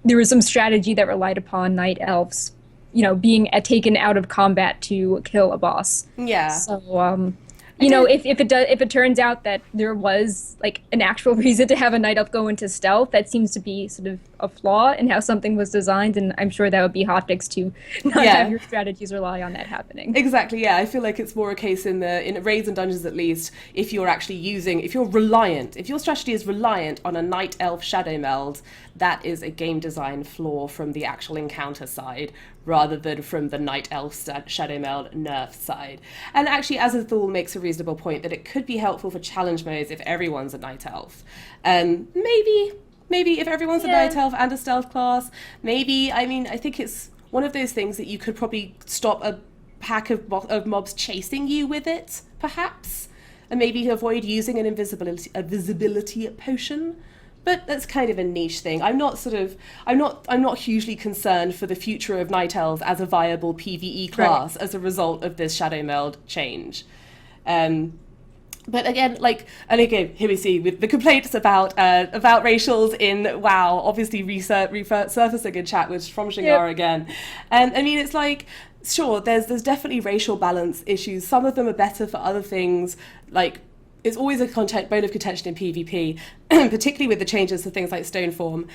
there was some strategy that relied upon Night Elves, you know, being taken out of combat to kill a boss. Yeah. So, you know, if it turns out that there was like an actual reason to have a Night Elf go into stealth, that seems to be sort of a flaw in how something was designed, and I'm sure that would be hotfix to not have your strategies rely on that happening. Exactly, yeah. I feel like it's more a case in raids and dungeons at least, if your strategy is reliant on a Night Elf Shadow Meld, that is a game design flaw from the actual encounter side, rather than from the Night Elf Shadow Meld nerf side. And actually, Azathoul makes a reasonable point that it could be helpful for challenge modes if everyone's a Night Elf. Maybe if everyone's a Night Elf and a stealth class, maybe, I mean, I think it's one of those things that you could probably stop a pack of mobs chasing you with it, perhaps, and maybe avoid using an visibility potion. But that's kind of a niche thing. I'm not hugely concerned for the future of Night Elves as a viable PvE class as a result of this Shadow Meld change. But again, here we see with the complaints about racials in WoW, obviously resurfacing in chat with from Shingar again. And I mean, it's like, sure, there's definitely racial balance issues. Some of them are better for other things, like, it's always a bone of contention in PvP, particularly with the changes to things like Stoneform,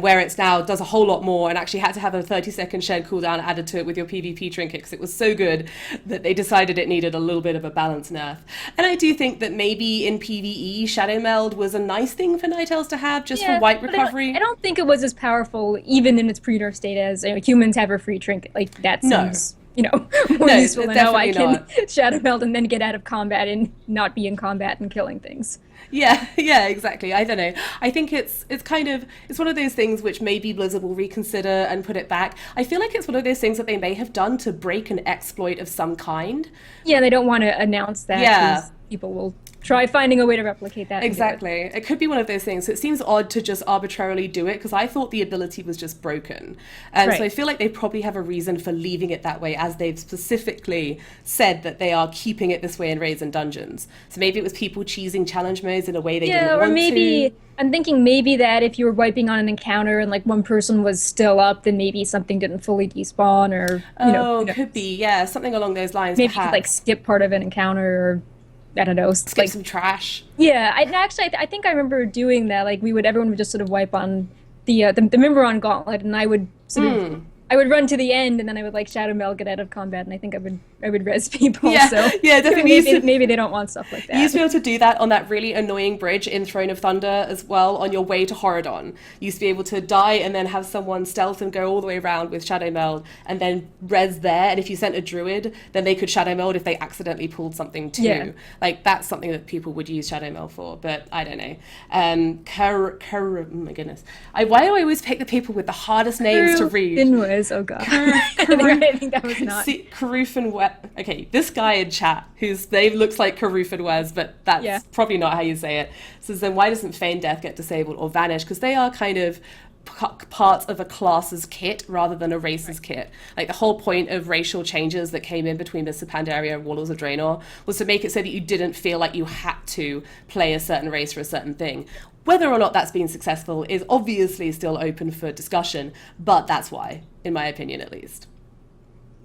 where it's now does a whole lot more and actually had to have a 30-second shed cooldown added to it with your PvP trinket because it was so good that they decided it needed a little bit of a balance nerf. And I do think that maybe in PvE, Shadow Meld was a nice thing for Night Elves to have just for wipe recovery. I don't think it was as powerful, even in its pre-nerf state, as humans have a free trinket. Like, that seems... more useful than how I can Shadow Meld and then get out of combat and not be in combat and killing things. Yeah, exactly. I don't know. I think it's one of those things which maybe Blizzard will reconsider and put it back. I feel like it's one of those things that they may have done to break an exploit of some kind. Yeah, they don't want to announce that. Yeah. People will try finding a way to replicate that. Exactly. It could be one of those things. So it seems odd to just arbitrarily do it because I thought the ability was just broken. And so I feel like they probably have a reason for leaving it that way, as they've specifically said that they are keeping it this way in raids and dungeons. So maybe it was people cheesing challenge modes in a way they didn't want to. Yeah, or maybe I'm thinking maybe that if you were wiping on an encounter and like one person was still up, then maybe something didn't fully despawn, or could be, yeah, something along those lines. Maybe you could like skip part of an encounter, or I don't know, skip some trash. Yeah, I think I remember doing that. Like everyone would just sort of wipe on the Mimberon Gauntlet, and I would sort of I would run to the end, and then I would like Shadow Meld, get out of combat, and I think I would res people. Yeah, so yeah, definitely. Maybe they don't want stuff like that. You used to be able to do that on that really annoying bridge in Throne of Thunder as well, on your way to Horadon. You used to be able to die and then have someone stealth and go all the way around with Shadow Meld, and then res there. And if you sent a druid, then they could Shadow Meld if they accidentally pulled something too. Yeah. Like, that's something that people would use Shadow Meld for. But I don't know. Oh my goodness. Why do I always pick the people with the hardest names to read? Oh god. I think that was not. See, Karuf and Wes. Okay, this guy in chat, whose name looks like Karuf and Wes, but that's probably not how you say it. So then why doesn't Feign Death get disabled or vanish? Because they are kind of parts of a class's kit rather than a race's kit. Like, the whole point of racial changes that came in between Mists of Pandaria and Warlords of Draenor was to make it so that you didn't feel like you had to play a certain race for a certain thing. Whether or not that's been successful is obviously still open for discussion, but that's why, in my opinion at least.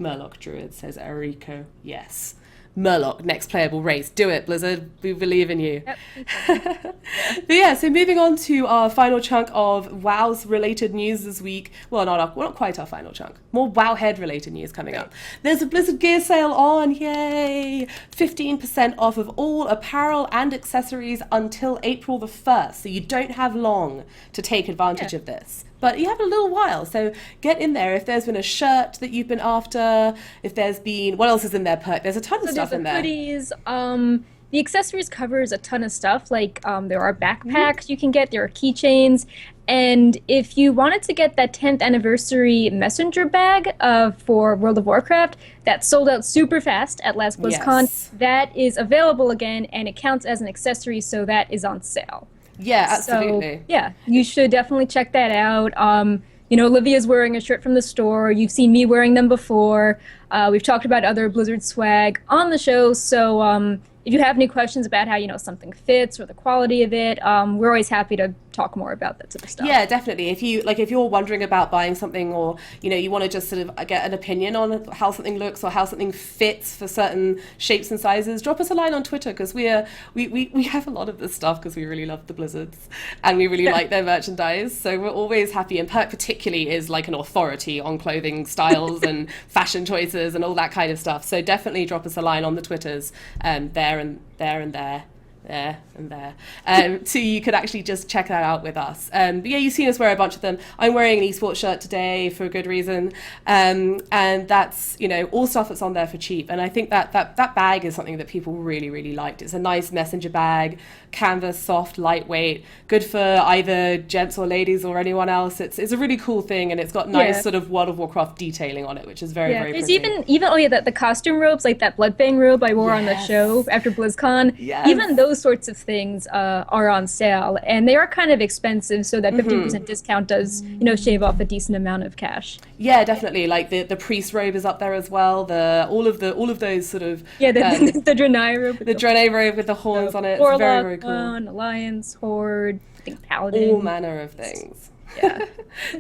Murloc Druid, says Eriko. Yes. Murloc, next playable race. Do it, Blizzard. We believe in you. Yep. But yeah, so moving on to our final chunk of WoW's related news this week. Well, not quite our final chunk. More Wowhead related news coming up. There's a Blizzard gear sale on. Yay! 15% off of all apparel and accessories until April the 1st. So you don't have long to take advantage of this. But you have a little while, so get in there. If there's been a shirt that you've been after, if there's been... What else is in there, Perk? There's a ton of stuff in there. Hoodies, the accessories covers a ton of stuff. Like there are backpacks you can get, there are keychains, and if you wanted to get that 10th anniversary messenger bag for World of Warcraft that sold out super fast at last BlizzCon, Yes. that is available again, and it counts as an accessory, so that is on sale. Yeah, So absolutely. yeah, you should definitely check that out. Olivia's wearing a shirt from the store. You've seen me wearing them before. We've talked about other Blizzard swag on the show. So if you have any questions about how something fits or the quality of it, we're always happy to talk more about that sort of stuff. Yeah, definitely. If you're wondering about buying something, or you want to just sort of get an opinion on how something looks or how something fits for certain shapes and sizes, drop us a line on Twitter, because we have a lot of this stuff because we really love the Blizzards and we really like their merchandise. So we're always happy. And Perk particularly is like an authority on clothing styles and fashion choices and all that kind of stuff. So definitely drop us a line on the Twitters, there and there and there. There and there, so you could actually just check that out with us. But yeah, you've seen us wear a bunch of them. I'm wearing an esports shirt today for a good reason, and that's all stuff that's on there for cheap. And I think that bag is something that people really really liked. It's a nice messenger bag, canvas, soft, lightweight, good for either gents or ladies or anyone else. It's a really cool thing, and it's got nice sort of World of Warcraft detailing on it, which is very very There's pretty. even the costume robes, like that Bloodbang robe I wore on the show after BlizzCon. Yes. Even those sorts of things are on sale, and they are kind of expensive, so that 15% discount does shave off a decent amount of cash. Yeah, definitely. Like the priest robe is up there as well. All of those sort of The Draenei robe, with the Draenei robe with the horns on it. It's Warlock, very very cool. Alliance, Horde, I think Paladin. All manner of things. Yeah.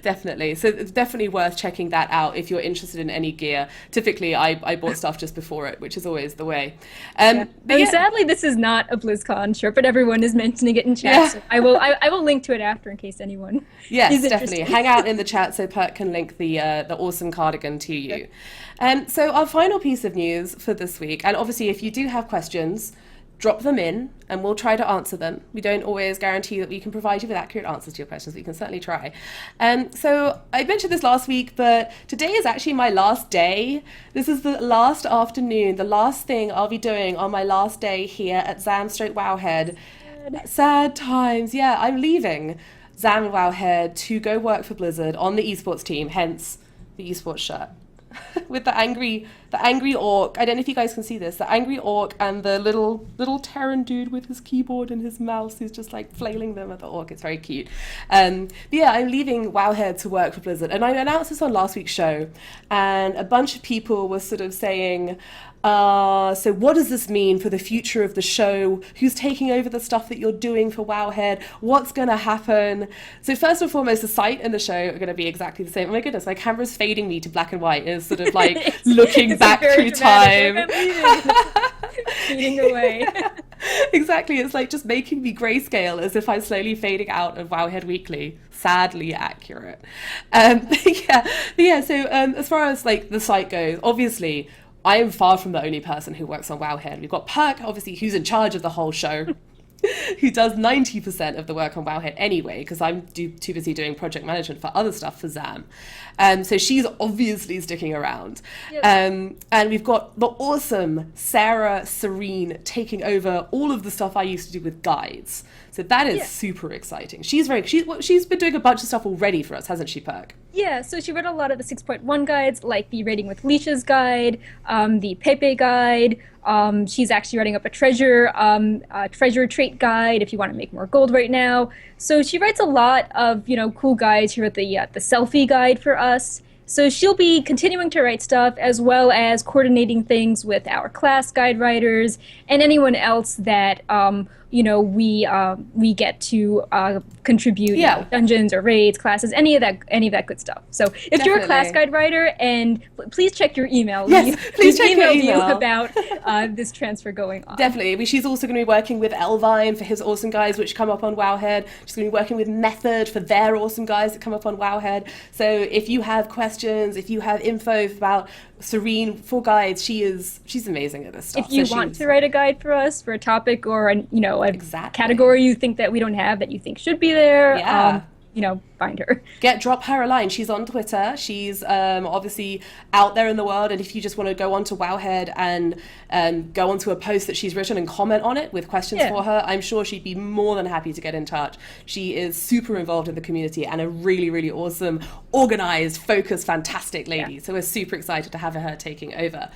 Definitely. So it's definitely worth checking that out if you're interested in any gear. Typically, I bought stuff just before it, which is always the way. But Sadly, this is not a BlizzCon shirt, but everyone is mentioning it in chat. Yeah. So I will link to it after in case anyone yes, is definitely. interested. Hang out in the chat so Perk can link the awesome cardigan to you. So our final piece of news for this week, and obviously if you do have questions, drop them in and we'll try to answer them. We don't always guarantee that we can provide you with accurate answers to your questions, but you can certainly try. So I mentioned this last week, but today is actually my last day. This is the last afternoon, the last thing I'll be doing on my last day here at Zam / Wowhead. Sad times. Yeah, I'm leaving Zam and Wowhead to go work for Blizzard on the esports team, hence the esports shirt. With the angry orc. I don't know if you guys can see this. The angry orc and the little Terran dude with his keyboard and his mouse who's just like flailing them at the orc. It's very cute. But yeah, I'm leaving Wowhead to work for Blizzard, and I announced this on last week's show, and a bunch of people were sort of saying, so what does this mean for the future of the show? Who's taking over the stuff that you're doing for Wowhead? What's going to happen? So first and foremost, the site and the show are going to be exactly the same. Oh my goodness, my camera's fading me to black and white. It's sort of like looking back through time. Fading away. Exactly, it's like just making me grayscale as if I'm slowly fading out of Wowhead Weekly. Sadly accurate. So as far as like the site goes, obviously I am far from the only person who works on Wowhead. We've got Perk, obviously, who's in charge of the whole show, who does 90% of the work on Wowhead anyway, because I'm too busy doing project management for other stuff for Zam. So she's obviously sticking around. Yep. And we've got the awesome Sarah Serene taking over all of the stuff I used to do with guides. So that is super exciting. She's been doing a bunch of stuff already for us, hasn't she, Perk? Yeah, so she read a lot of the 6.1 guides, like the Raiding with Leashes guide, the Pepe guide. She's actually writing up a treasure trait guide if you want to make more gold right now. So she writes a lot of cool guides. She wrote the selfie guide for us. So she'll be continuing to write stuff as well as coordinating things with our class guide writers and anyone else that we get to contribute dungeons or raids, classes, any of that good stuff. So if you're a class guide writer, and please check your email. Yes, please check your email about this transfer going on. Definitely. She's also going to be working with Elvine for his awesome guides, which come up on Wowhead. She's going to be working with Method for their awesome guides that come up on Wowhead. So if you have questions, if you have info about Serene for guides, she's amazing at this stuff. If you want to write a guide for us for a topic or a exactly. category you think that we don't have that you think should be there, find her. Drop her a line. She's on Twitter. She's obviously out there in the world. And if you just want to go onto Wowhead and go onto a post that she's written and comment on it with questions for her, I'm sure she'd be more than happy to get in touch. She is super involved in the community and a really, really awesome, organized, focused, fantastic lady. So we're super excited to have her taking over.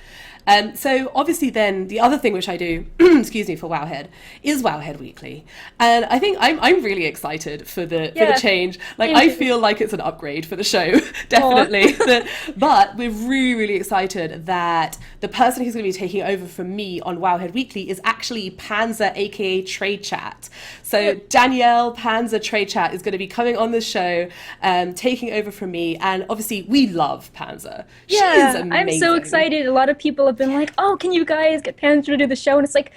So obviously then the other thing which I do, excuse me, for Wowhead is Wowhead Weekly. And I think I'm really excited for the change. Like I feel like it's an upgrade for the show, definitely. But we're really, really excited that the person who's going to be taking over from me on Wowhead Weekly is actually Panzer, aka Trade Chat. So Danielle Panzer Trade Chat is going to be coming on the show, taking over from me. And obviously we love Panzer. She is amazing. I'm so excited. A lot of people have been like, oh, can you guys get Panzer to do the show? And it's like,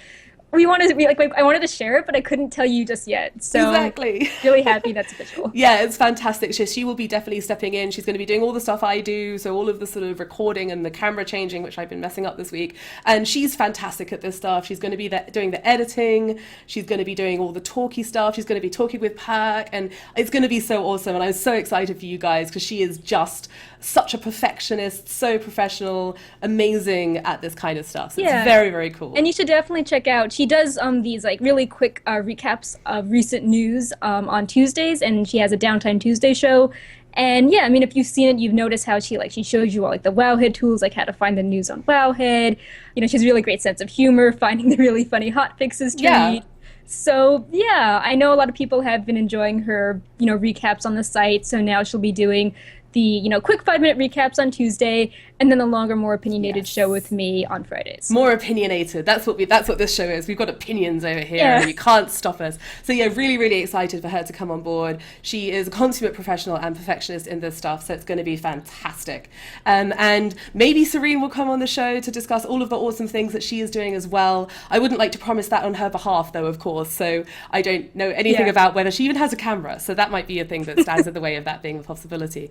I wanted to share it, but I couldn't tell you just yet. So exactly. Really happy that's official. Yeah, it's fantastic. She will be definitely stepping in. She's going to be doing all the stuff I do, so all of the sort of recording and the camera changing, which I've been messing up this week. And she's fantastic at this stuff. She's going to be doing the editing. She's going to be doing all the talky stuff. She's going to be talking with Perk, and it's going to be so awesome. And I'm so excited for you guys because she is just such a perfectionist, so professional, amazing at this kind of stuff. So it's very, very cool. And you should definitely check out, she does these like really quick recaps of recent news on Tuesdays, and she has a Downtime Tuesday show. And yeah, I mean, if you've seen it, you've noticed how she shows you all like the Wowhead tools, like how to find the news on Wowhead. She has a really great sense of humor, finding the really funny hot fixes to read. So yeah, I know a lot of people have been enjoying her, recaps on the site. So now she'll be doing the quick 5-minute recaps on Tuesday, and then the longer, more opinionated show with me on Fridays. More opinionated. That's what this show is. We've got opinions over here, and you can't stop us. So yeah, really, really excited for her to come on board. She is a consummate professional and perfectionist in this stuff, so it's going to be fantastic. And maybe Serene will come on the show to discuss all of the awesome things that she is doing as well. I wouldn't like to promise that on her behalf, though, of course. So I don't know anything about whether she even has a camera. So that might be a thing that stands in the way of that being a possibility.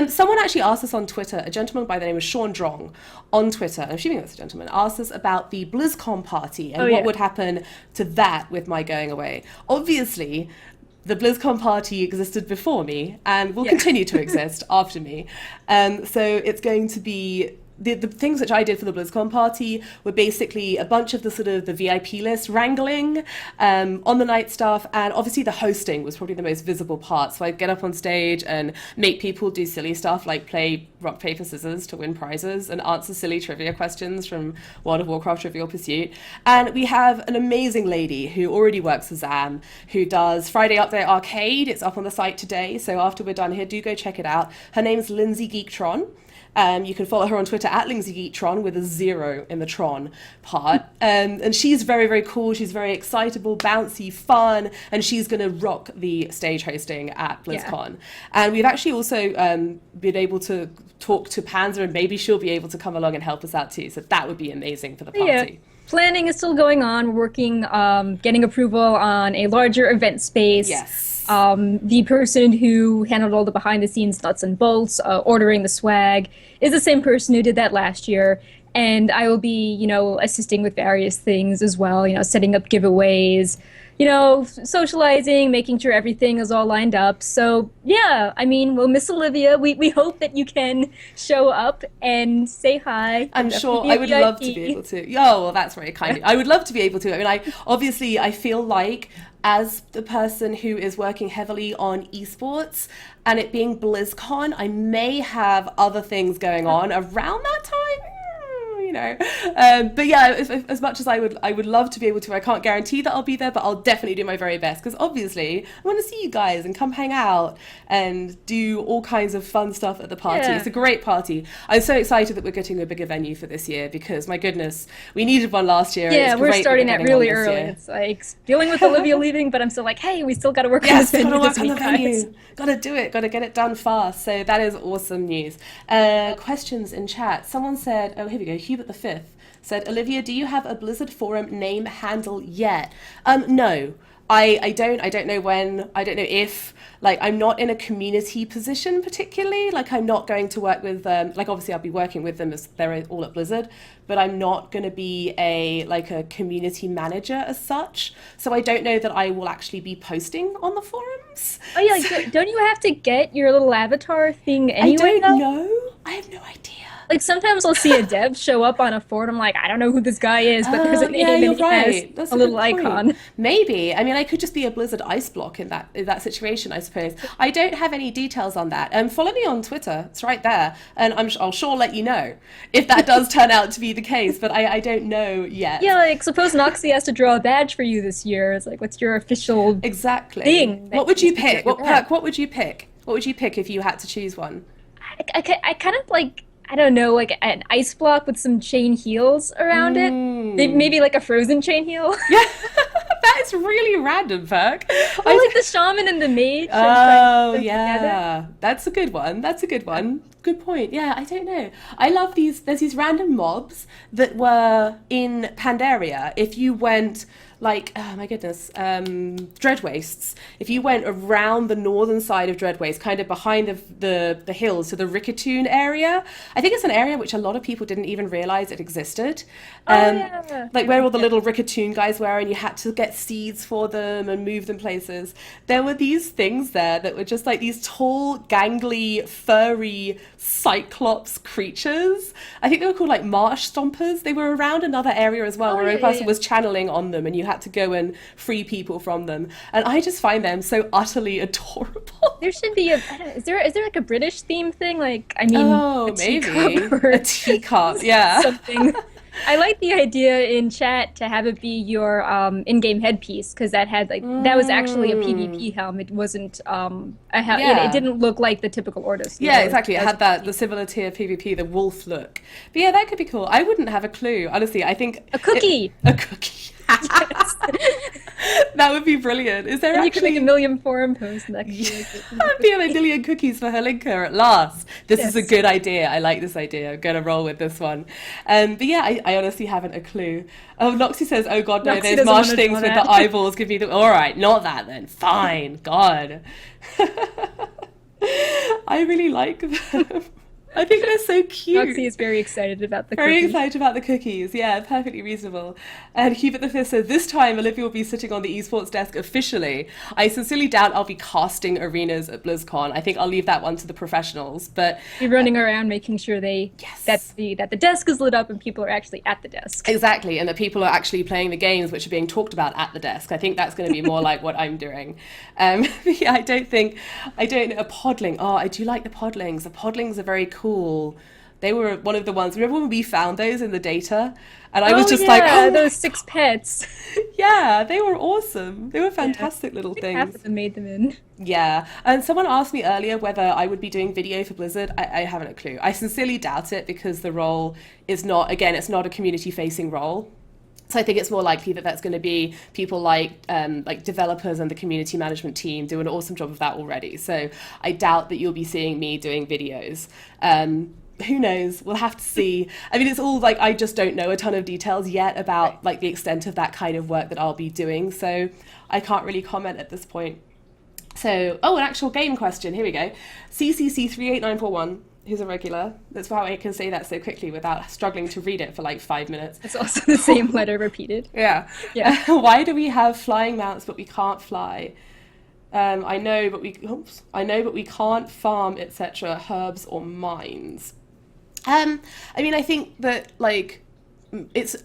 Someone actually asked us on Twitter, a gentleman by the name of Sean Drong on Twitter, I'm assuming that's a gentleman, asked us about the BlizzCon party and what would happen to that with my going away. Obviously, the BlizzCon party existed before me and will continue to exist after me. So it's going to be the things which I did for the BlizzCon party were basically a bunch of the sort of the VIP list wrangling, on the night stuff, and obviously the hosting was probably the most visible part. So I'd get up on stage and make people do silly stuff like play rock, paper, scissors to win prizes and answer silly trivia questions from World of Warcraft Trivial Pursuit. And we have an amazing lady who already works for ZAM, who does Friday Update Arcade. It's up on the site today, so after we're done here, do go check it out. Her name's Lindsay Geektron. You can follow her on Twitter at LindsayGeekTron with a 0 in the Tron part. And she's very, very cool. She's very excitable, bouncy, fun, and she's going to rock the stage hosting at BlizzCon. And we've actually also been able to talk to Panzer, and maybe she'll be able to come along and help us out too. So that would be amazing for the party. Yeah. Planning is still going on. We're working, getting approval on a larger event space. Yes. The person who handled all the behind-the-scenes nuts and bolts, ordering the swag, is the same person who did that last year. And I will be, assisting with various things as well, setting up giveaways, socializing, making sure everything is all lined up. So, yeah, I mean, well, Miss Olivia, we hope that you can show up and say hi. I'm sure I would love to be able to. Oh, well, that's very kind. I would love to be able to. I mean, I feel like as the person who is working heavily on esports and it being BlizzCon, I may have other things going on around that time. But yeah, as much as I would love to be able to, I can't guarantee that I'll be there, but I'll definitely do my very best, because obviously I want to see you guys and come hang out and do all kinds of fun stuff at the party. It's a great party. I'm so excited that we're getting a bigger venue for this year, because my goodness, we needed one last year. Yeah, we're starting that really early. It's like dealing with Olivia leaving, but I'm still like, hey, we still got to work on this venue this week, guys. Got to do it. Got to get it done fast. So that is awesome news. Questions in chat. Someone said, oh, here we go. Hubert the Fifth said, Olivia, do you have a Blizzard forum name handle yet? No. I don't know when, I don't know if, like, I'm not in a community position particularly. Like, I'm not going to work with like, obviously I'll be working with them as they're all at Blizzard, but I'm not going to be a community manager as such. So I don't know that I will actually be posting on the forums. Oh yeah, So like, don't you have to get your little avatar thing I anyway don't now? know. I have no idea. Like sometimes I'll see a dev show up on a forum. I'm like, I don't know who this guy is, but there's Oh, a yeah, name and you're he has right. That's a a little good point. icon. Maybe. I mean, I could just be a Blizzard ice block in that situation, I suppose. I don't have any details on that. Follow me on Twitter. It's right there, and I'll sure let you know if that does turn out to be the case. But I don't know yet. Yeah, like suppose Noxie has to draw a badge for you this year. It's like, what's your official Exactly. thing that What would needs you to be on pick? your What perk? badge? What would you pick? What would you pick if you had to choose one? I kind of like, I don't know, like an ice block with some chain heals around it. Mm. Maybe like a frozen chain heal. Yeah, that is really random perk. Or like the shaman and the mage and try to put Oh, them together. yeah. That's a good one. That's a good one. Good point. Yeah, I don't know. I love these. There's these random mobs that were in Pandaria. If you went, like, oh my goodness, Dread Wastes. If you went around the northern side of Dread Waste, kind of behind the hills to the Rickatoon area, I think it's an area which a lot of people didn't even realize it existed. Oh Um, yeah. like where all the little Rickatoon guys were, and you had to get seeds for them and move them places. There were these things there that were just like these tall, gangly, furry cyclops creatures. I think they were called like marsh stompers. They were around another area as well, Oh where a yeah, yeah, person yeah. was channeling on them, and you had to go and free people from them. And I just find them so utterly adorable. There should be a, I don't, is there like a British theme thing? Like, I mean, a Oh, teacup maybe or a teacup. Yeah. something. I like the idea in chat to have it be your in-game headpiece because that had like that was actually a Mm. PvP helm. It wasn't a helm. It Yeah. didn't look like the typical Ordos. Yeah, That exactly. It was had that the PvP. similar tier PvP, the wolf look. But yeah, that could be cool. I wouldn't have a clue, honestly. I think A cookie. a cookie. Yes. That would be brilliant. Is there And you can make a actually million forum posts next to yeah, it. I'd be on a million cookies for Helinka at last. This is a Yes. good idea. I like this idea. I'm gonna roll with this one. But yeah, I honestly haven't a clue. Oh, Noxie says, "Oh God, no! Noxie Those doesn't want marsh to things draw with the that. eyeballs give me the." All right, not that then. Fine. God, I really like them. I think they're so Noxie cute. is very excited about the Very cookie. excited about the cookies. Yeah, perfectly reasonable. And Hubert the Fifth says, this time Olivia will be sitting on the esports desk officially. I sincerely doubt I'll be casting arenas at BlizzCon. I think I'll leave that one to the professionals. But Be running around making sure yes. that the desk is lit up and people are actually at the desk. Exactly, and that people are actually playing the games which are being talked about at the desk. I think that's going to be more like what I'm doing. Yeah, I don't know, a podling. Oh, I do like the podlings. The podlings are very cool. They were one of the ones, remember when we found those in the data? And I was Oh just like, yeah, oh my those six pets. yeah, they were awesome. They were Yeah. fantastic little I think half things. of them made them in. Yeah, and someone asked me earlier whether I would be doing video for Blizzard. I haven't a clue. I sincerely doubt it because the role is not, again, it's not a community-facing role. So I think it's more likely that that's going to be people like developers and the community management team do an awesome job of that already. So I doubt that you'll be seeing me doing videos. Who knows? We'll have to see. I mean, it's all like I just don't know a ton of details yet about Right. like the extent of that kind of work that I'll be doing. So I can't really comment at this point. So, oh, an actual game question. Here we go. CCC38941, who's a regular. That's why I can say that so quickly without struggling to read it for like 5 minutes. It's also the same letter repeated. Yeah. Yeah. Why do we have flying mounts but we can't fly? I know, but we can't farm, etc. Herbs or mines. I mean, I think that like it's.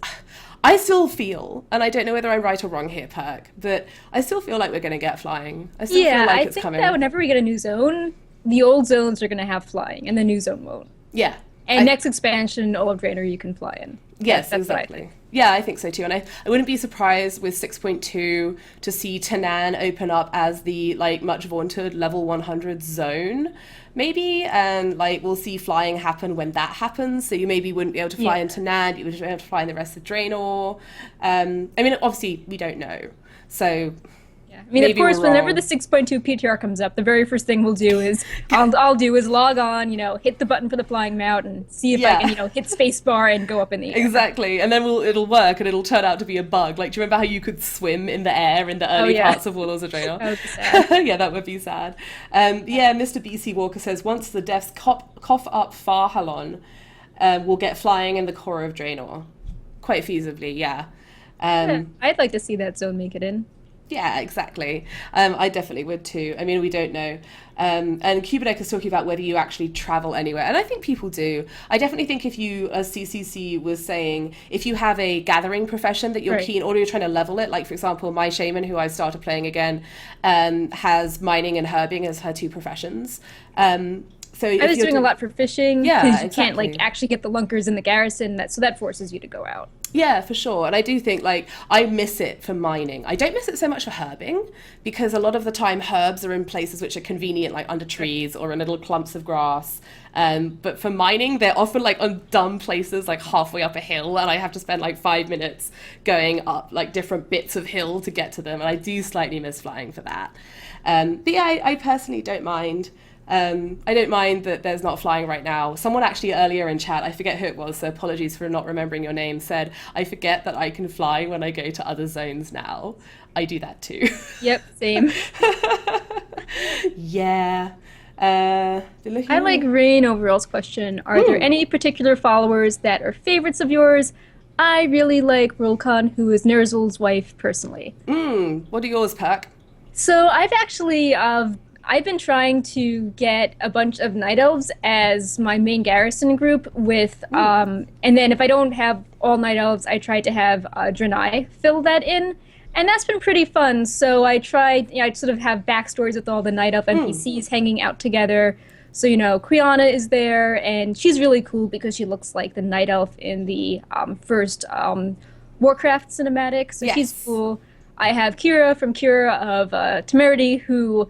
I still feel, and I don't know whether I'm right or wrong here, Perk, but I still feel like we're going to get flying. I still feel Yeah, like I it's think coming. that whenever we get a new zone, the old zones are going to have flying, and the new zone won't. Yeah. And I- next expansion, Old Drainer, you can fly in. Yes, That's what I exactly. think. Yeah, I think so too. And I wouldn't be surprised with 6.2 to see Tanan open up as the like much vaunted level 100 zone, maybe. And like we'll see flying happen when that happens. So you maybe wouldn't be able to fly Yeah. in Tanan, you would be able to fly in the rest of Draenor. I mean, obviously we don't know. So Yeah. I mean, of Maybe course, we're whenever the wrong. 6.2 PTR comes up, the very first thing we'll do is I'll do is log on, hit the button for the flying mount and see if I can, Yeah. hit spacebar and go up in the air. Exactly, and then it'll work, and it'll turn out to be a bug. Like, do you remember how you could swim in the air in the Oh early yeah, parts of Warlords of Draenor? that would be sad. Yeah, that would be sad. Yeah, Mr. BC Walker says once the devs cough up Farhalon, we'll get flying in the core of Draenor. Quite feasibly, yeah. Yeah, Um, I'd like to see that zone make it in. Yeah, exactly. I definitely would too. I mean, we don't know. And Kubedek is talking about whether you actually travel anywhere. And I think people do. I definitely think if you, as CCC was saying, if you have a gathering profession that you're Right. keen, or you're trying to level it, like for example, my shaman, who I started playing again, has mining and herbing as her two professions. So I if was you're doing a lot for fishing Yeah, because you can't like exactly. actually get the lunkers in the garrison. So that forces you to go out. Yeah, for sure. And I do think like I miss it for mining. I don't miss it so much for herbing because a lot of the time herbs are in places which are convenient, like under trees or in little clumps of grass. But for mining, they're often like on dumb places, like halfway up a hill, and I have to spend like 5 minutes going up like different bits of hill to get to them. And I do slightly miss flying for that. But yeah, I personally don't mind. I don't mind that there's not flying right now. Someone actually earlier in chat, I forget who it was, so apologies for not remembering your name, said, I forget that I can fly when I go to other zones now. I do that too. Yep, same. Yeah. I like Rain overall's question. Are there any particular followers that are favorites of yours? I really like Rolcon, who is Nerzul's wife personally. What are yours, Perk? So I've been trying to get a bunch of night elves as my main garrison group with and then if I don't have all night elves, I try to have Draenei fill that in. And that's been pretty fun. So I tried, I sort of have backstories with all the night elf NPCs hanging out together. So, Kriana is there, and she's really cool because she looks like the night elf in the first Warcraft cinematic. So she's Yes. cool. I have Kira from Kira of Temerity, who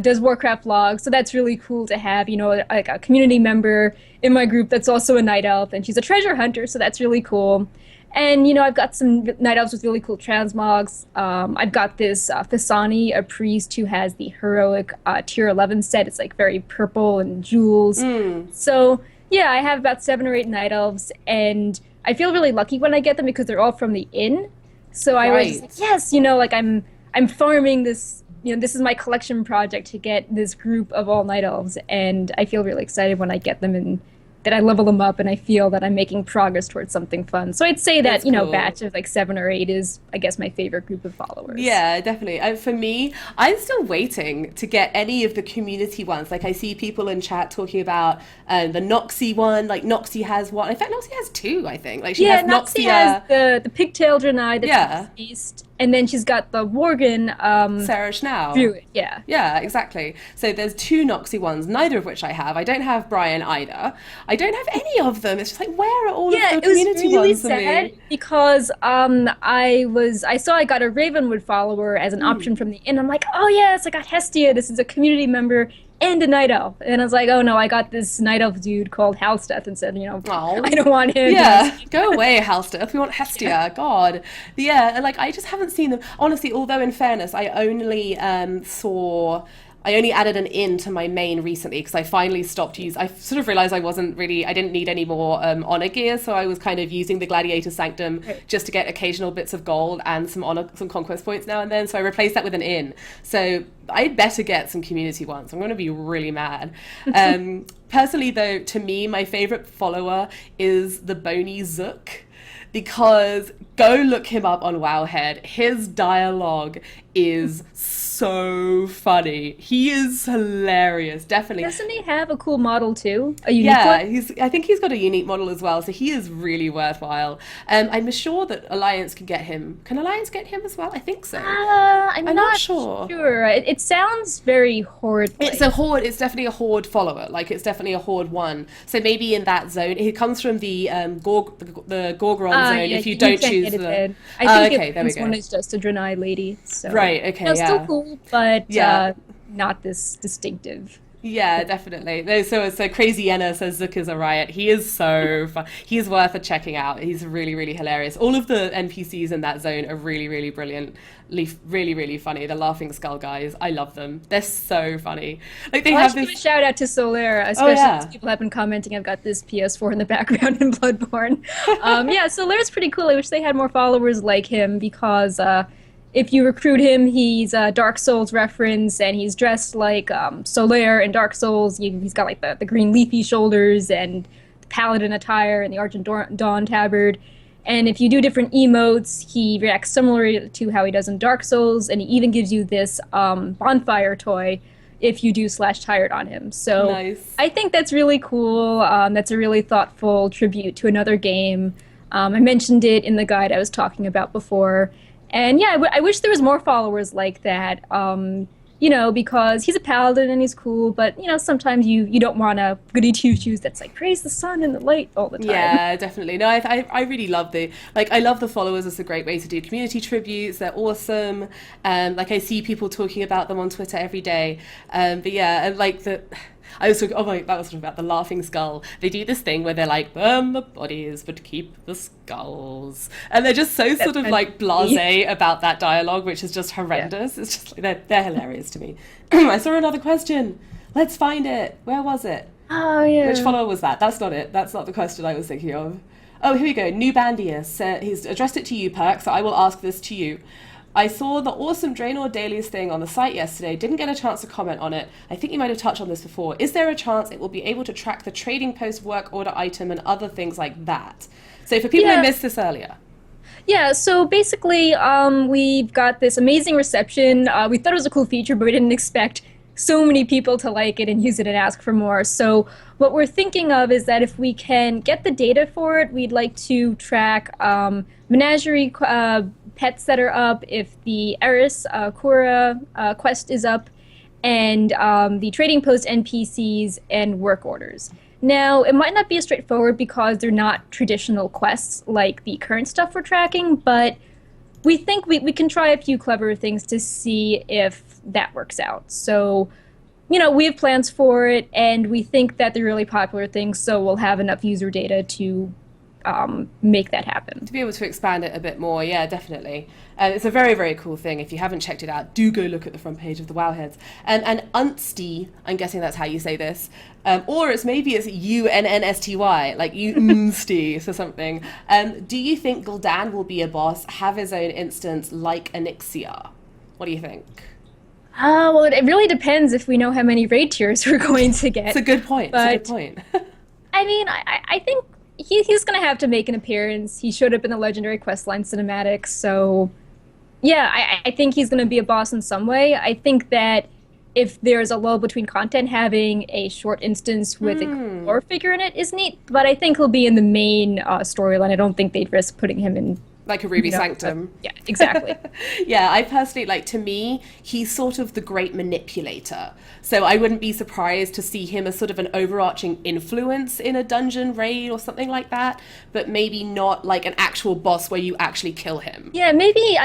does Warcraft logs. So that's really cool to have, like a community member in my group that's also a night elf, and she's a treasure hunter. So that's really cool. And, I've got some night elves with really cool transmogs. I've got this Thisani, a priest who has the heroic tier 11 set. It's like very purple and jewels. So, yeah, I have about 7 or 8 night elves, and I feel really lucky when I get them because they're all from the inn. So I was just like, yes, like I'm farming this, this is my collection project to get this group of all night elves, and I feel really excited when I get them and that I level them up and I feel that I'm making progress towards something fun. So I'd say that, That's cool. batch of like 7 or 8 is, I guess, my favorite group of followers. Yeah, definitely. For me, I'm still waiting to get any of the community ones. Like I see people in chat talking about the Noxie one. Like Noxie has one. In fact, Noxie has two. I think. Like she Yeah, has Noxie Noxia, has the pigtail Draenei, the Yeah. beast, and then she's got the Worgen Sarah Schnau. Druid. Yeah. Yeah, exactly. So there's two Noxie ones, neither of which I have. I don't have Brian either. I don't have any of them. It's just like, where are all Yeah, of the it was community really ones for sad me? because I saw I got a Ravenwood follower as an option from the inn. I'm like, oh yes, I got Hestia. This is a community member and a night elf. And I was like, oh no, I got this night elf dude called Halsteth and said, Aw. I don't want him. Yeah, go away, Halster. We want Hestia. God. Yeah, and like I just haven't seen them. Honestly, although in fairness, I only added an inn to my main recently because I finally stopped I sort of realized I didn't need any more honor gear, so I was kind of using the Gladiator Sanctum just to get occasional bits of gold and some conquest points now and then. So I replaced that with an inn. So I'd better get some community ones. I'm going to be really mad. Personally, though, to me, my favorite follower is the Bony Zook. Because go look him up on Wowhead. His dialogue is so funny. He is hilarious, definitely. Doesn't he have a cool model too? A unique Yeah, one? I think he's got a unique model as well, so he is really worthwhile. I'm sure that Alliance can get him. Can Alliance get him as well? I think so. I'm not not sure. sure. It sounds very horde. It's a horde. It's definitely a horde follower. Like it's definitely a horde one. So maybe in that zone, he comes from the Gorgron zone. Yeah, If you don't can't choose get it the, then. I think okay, there we this one go. is just a Draenei lady. So Right. Okay. no, Yeah. still cool, but Yeah. not this distinctive. Yeah, definitely. No, so Crazy Yenna says Zook is a riot. He is so fun. He's worth a checking out. He's really, really hilarious. All of the NPCs in that zone are really, really brilliant. Really, really funny. The Laughing Skull guys, I love them. They're so funny. Like they Well, I have should give a this. shout out to Solera, Oh especially as yeah, people have been commenting. I've got this PS4 in the background in Bloodborne. Yeah, Solera's pretty cool. I wish they had more followers like him because if you recruit him, he's a Dark Souls reference and he's dressed like Solaire in Dark Souls. He's got like the green leafy shoulders and the paladin attire and the Argent Dawn tabard. And if you do different emotes, he reacts similarly to how he does in Dark Souls, and he even gives you this bonfire toy if you do slash tired on him. So nice. I think that's really cool. That's a really thoughtful tribute to another game. I mentioned it in the guide I was talking about before. And yeah, I wish there was more followers like that. Because he's a paladin and he's cool, but sometimes you don't want a goody two shoes that's like praise the sun and the light all the time. Yeah, definitely. No, I really love I love the followers. It's a great way to do community tributes. They're awesome. Like I see people talking about them on Twitter every day. But yeah, and like I was talking, oh my, that was about the Laughing Skull. They do this thing where they're like, burn the bodies, but keep the skulls. And they're just so sort of like blasé about that dialogue, which is just horrendous. Yeah. It's just like, they're hilarious to me. I saw another question. Let's find it. Where was it? Oh, yeah. Which follower was that? That's not it. That's not the question I was thinking of. Oh, here we go. New Bandius. He's addressed it to you, Perk, so I will ask this to you. I saw the awesome Draenor Dailies thing on the site yesterday. Didn't get a chance to comment on it. I think you might have touched on this before. Is there a chance it will be able to track the trading post work order item and other things like that? So for people who missed this earlier. Yeah, so basically we've got this amazing reception. We thought it was a cool feature, but we didn't expect so many people to like it and use it and ask for more. So what we're thinking of is that if we can get the data for it, we'd like to track menagerie pets that are up, if the Eris Kura quest is up, and the trading post NPCs and work orders. Now, it might not be as straightforward because they're not traditional quests like the current stuff we're tracking, but we think we can try a few clever things to see if that works out. So, we have plans for it, and we think that they're really popular things, so we'll have enough user data to make that happen. To be able to expand it a bit more, yeah, definitely. And it's a very, very cool thing. If you haven't checked it out, do go look at the front page of the Wowheads. And Unsty, I'm guessing that's how you say this, or maybe it's UNNSTY, like Unsty or something. Do you think Gul'dan will be a boss, have his own instance like Onyxia? What do you think? Well, it really depends if we know how many raid tiers we're going to get. It's a good point. But, it's a good point. I mean, I think he's going to have to make an appearance. He showed up in the Legendary Questline cinematics, so yeah, I think he's going to be a boss in some way. I think that if there's a lull between content, having a short instance with a core figure in it is neat, but I think he'll be in the main storyline. I don't think they'd risk putting him in like a Ruby Sanctum. Yeah, exactly. Yeah, I personally, to me, he's sort of the great manipulator. So I wouldn't be surprised to see him as sort of an overarching influence in a dungeon raid or something like that, but maybe not like an actual boss where you actually kill him. Yeah, maybe,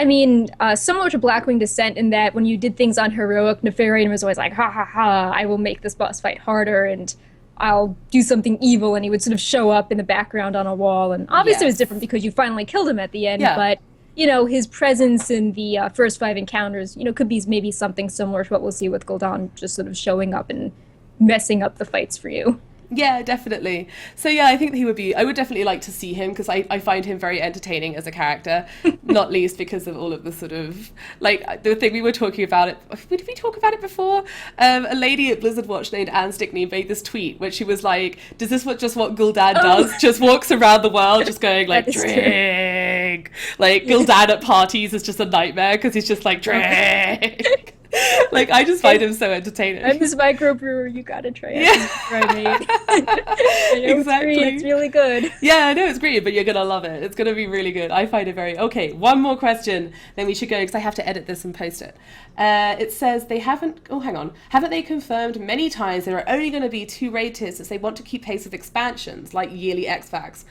similar to Blackwing Descent in that when you did things on Heroic, Nefarian was always like, ha ha ha, I will make this boss fight harder, and I'll do something evil, and he would sort of show up in the background on a wall. And obviously it was different because you finally killed him at the end, but, his presence in the first 5 encounters, could be maybe something similar to what we'll see with Gul'dan, just sort of showing up and messing up the fights for you. Yeah, definitely. So yeah, I think I would definitely like to see him because I find him very entertaining as a character, not least because of all of the sort of, the thing we were talking about it. Did we talk about it before? A lady at Blizzard Watch named Anne Stickney made this tweet where she was like, does this just what Gul'dan does? Just walks around the world just going like, drink. Like Gul'dan at parties is just a nightmare because he's just like, drink. I just find him so entertaining. I'm this microbrewer, you gotta try it. Exactly. It's really good. Yeah, I know it's great, but you're gonna love it. It's gonna be really good. I find it very... Okay, one more question, then we should go, because I have to edit this and post it. It says they haven't... Oh, hang on. Haven't they confirmed many times there are only going to be 2 raid tiers as they want to keep pace with expansions, like yearly X-Facts?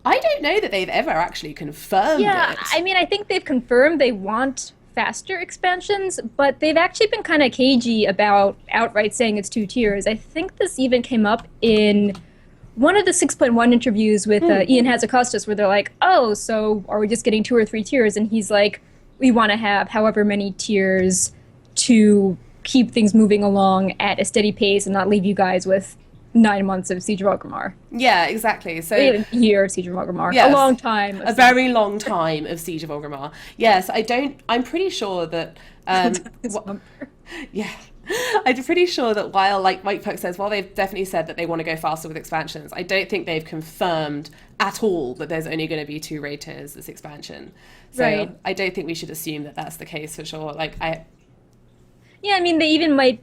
I don't know that they've ever actually confirmed it. I think they've confirmed they want faster expansions, but they've actually been kind of cagey about outright saying it's 2 tiers. I think this even came up in one of the 6.1 interviews with Ian Hazacostas, where they're like, oh, so are we just getting 2 or 3 tiers? And he's like, we want to have however many tiers to keep things moving along at a steady pace and not leave you guys with 9 months of Siege of Orgrimmar. Yeah, exactly. So a year of Siege of Orgrimmar. Yes, a long time. A very long time of Siege of Orgrimmar. Yes, I'm pretty sure that yeah. I'm pretty sure that while, like Mike Puck says, while they've definitely said that they want to go faster with expansions, I don't think they've confirmed at all that there's only going to be 2 raid tiers this expansion. So right. I don't think we should assume that that's the case for sure. Yeah, I mean, they even might,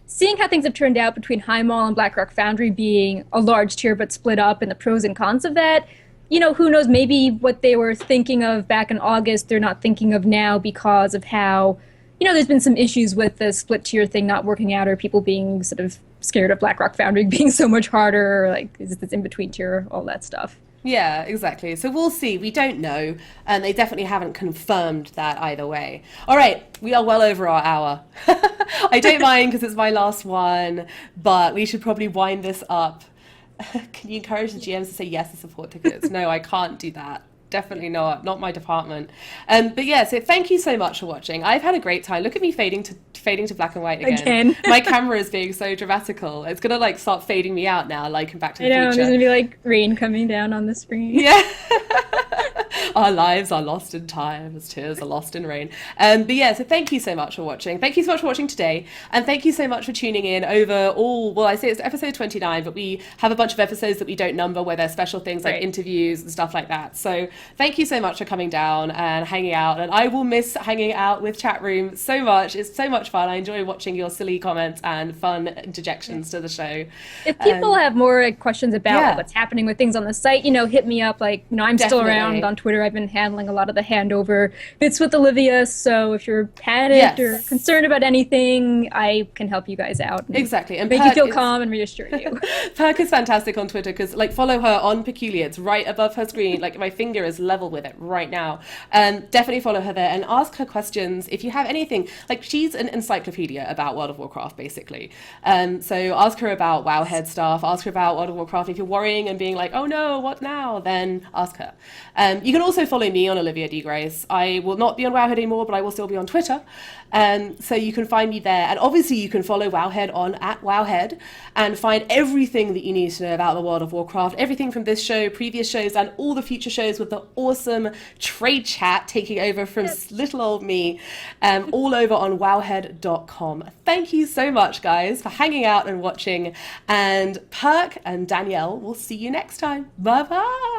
seeing how things have turned out between High Mall and Blackrock Foundry being a large tier but split up, and the pros and cons of that, who knows, maybe what they were thinking of back in August, they're not thinking of now because of how, there's been some issues with the split tier thing not working out, or people being sort of scared of Blackrock Foundry being so much harder, or like, is this in-between tier, all that stuff. Yeah, exactly. So we'll see. We don't know. And they definitely haven't confirmed that either way. All right. We are well over our hour. I don't mind because it's my last one, but we should probably wind this up. Can you encourage the GMs to say yes to support tickets? No, I can't do that. Definitely not my department. But yeah, so thank you so much for watching. I've had a great time. Look at me fading to black and white again. My camera is being so dramatical. It's gonna like start fading me out now, like in Back to the Future. There's gonna be like rain coming down on the screen. Yeah. Our lives are lost in time as tears are lost in rain. But yeah, so thank you so much for watching. Thank you so much for watching today. And thank you so much for tuning in over well, I say it's episode 29, but we have a bunch of episodes that we don't number where there's special things like interviews and stuff like that. So thank you so much for coming down and hanging out. And I will miss hanging out with chat room so much. It's so much fun. I enjoy watching your silly comments and fun interjections to the show. If people have more questions about what's happening with things on the site, hit me up. Like, I'm still around on Twitter. I've been handling a lot of the handover bits with Olivia. So if you're panicked or concerned about anything, I can help you guys out. Exactly. And make you feel calm and reassure you. Perk is fantastic on Twitter because, like, follow her on Peculiar. It's right above her screen. Like, my finger is level with it right now. Definitely follow her there and ask her questions if you have anything. Like, she's an encyclopedia about World of Warcraft, basically. So ask her about Wowhead stuff. Ask her about World of Warcraft. If you're worrying and being like, oh no, what now? Then ask her. You can also follow me on Olivia D. Grace. I will not be on Wowhead anymore, but I will still be on Twitter. So you can find me there. And obviously you can follow Wowhead on @Wowhead and find everything that you need to know about the World of Warcraft, everything from this show, previous shows, and all the future shows with the awesome trade chat taking over from little old me, all over on wowhead.com. Thank you so much, guys, for hanging out and watching. And Perk and Danielle will see you next time. Bye-bye.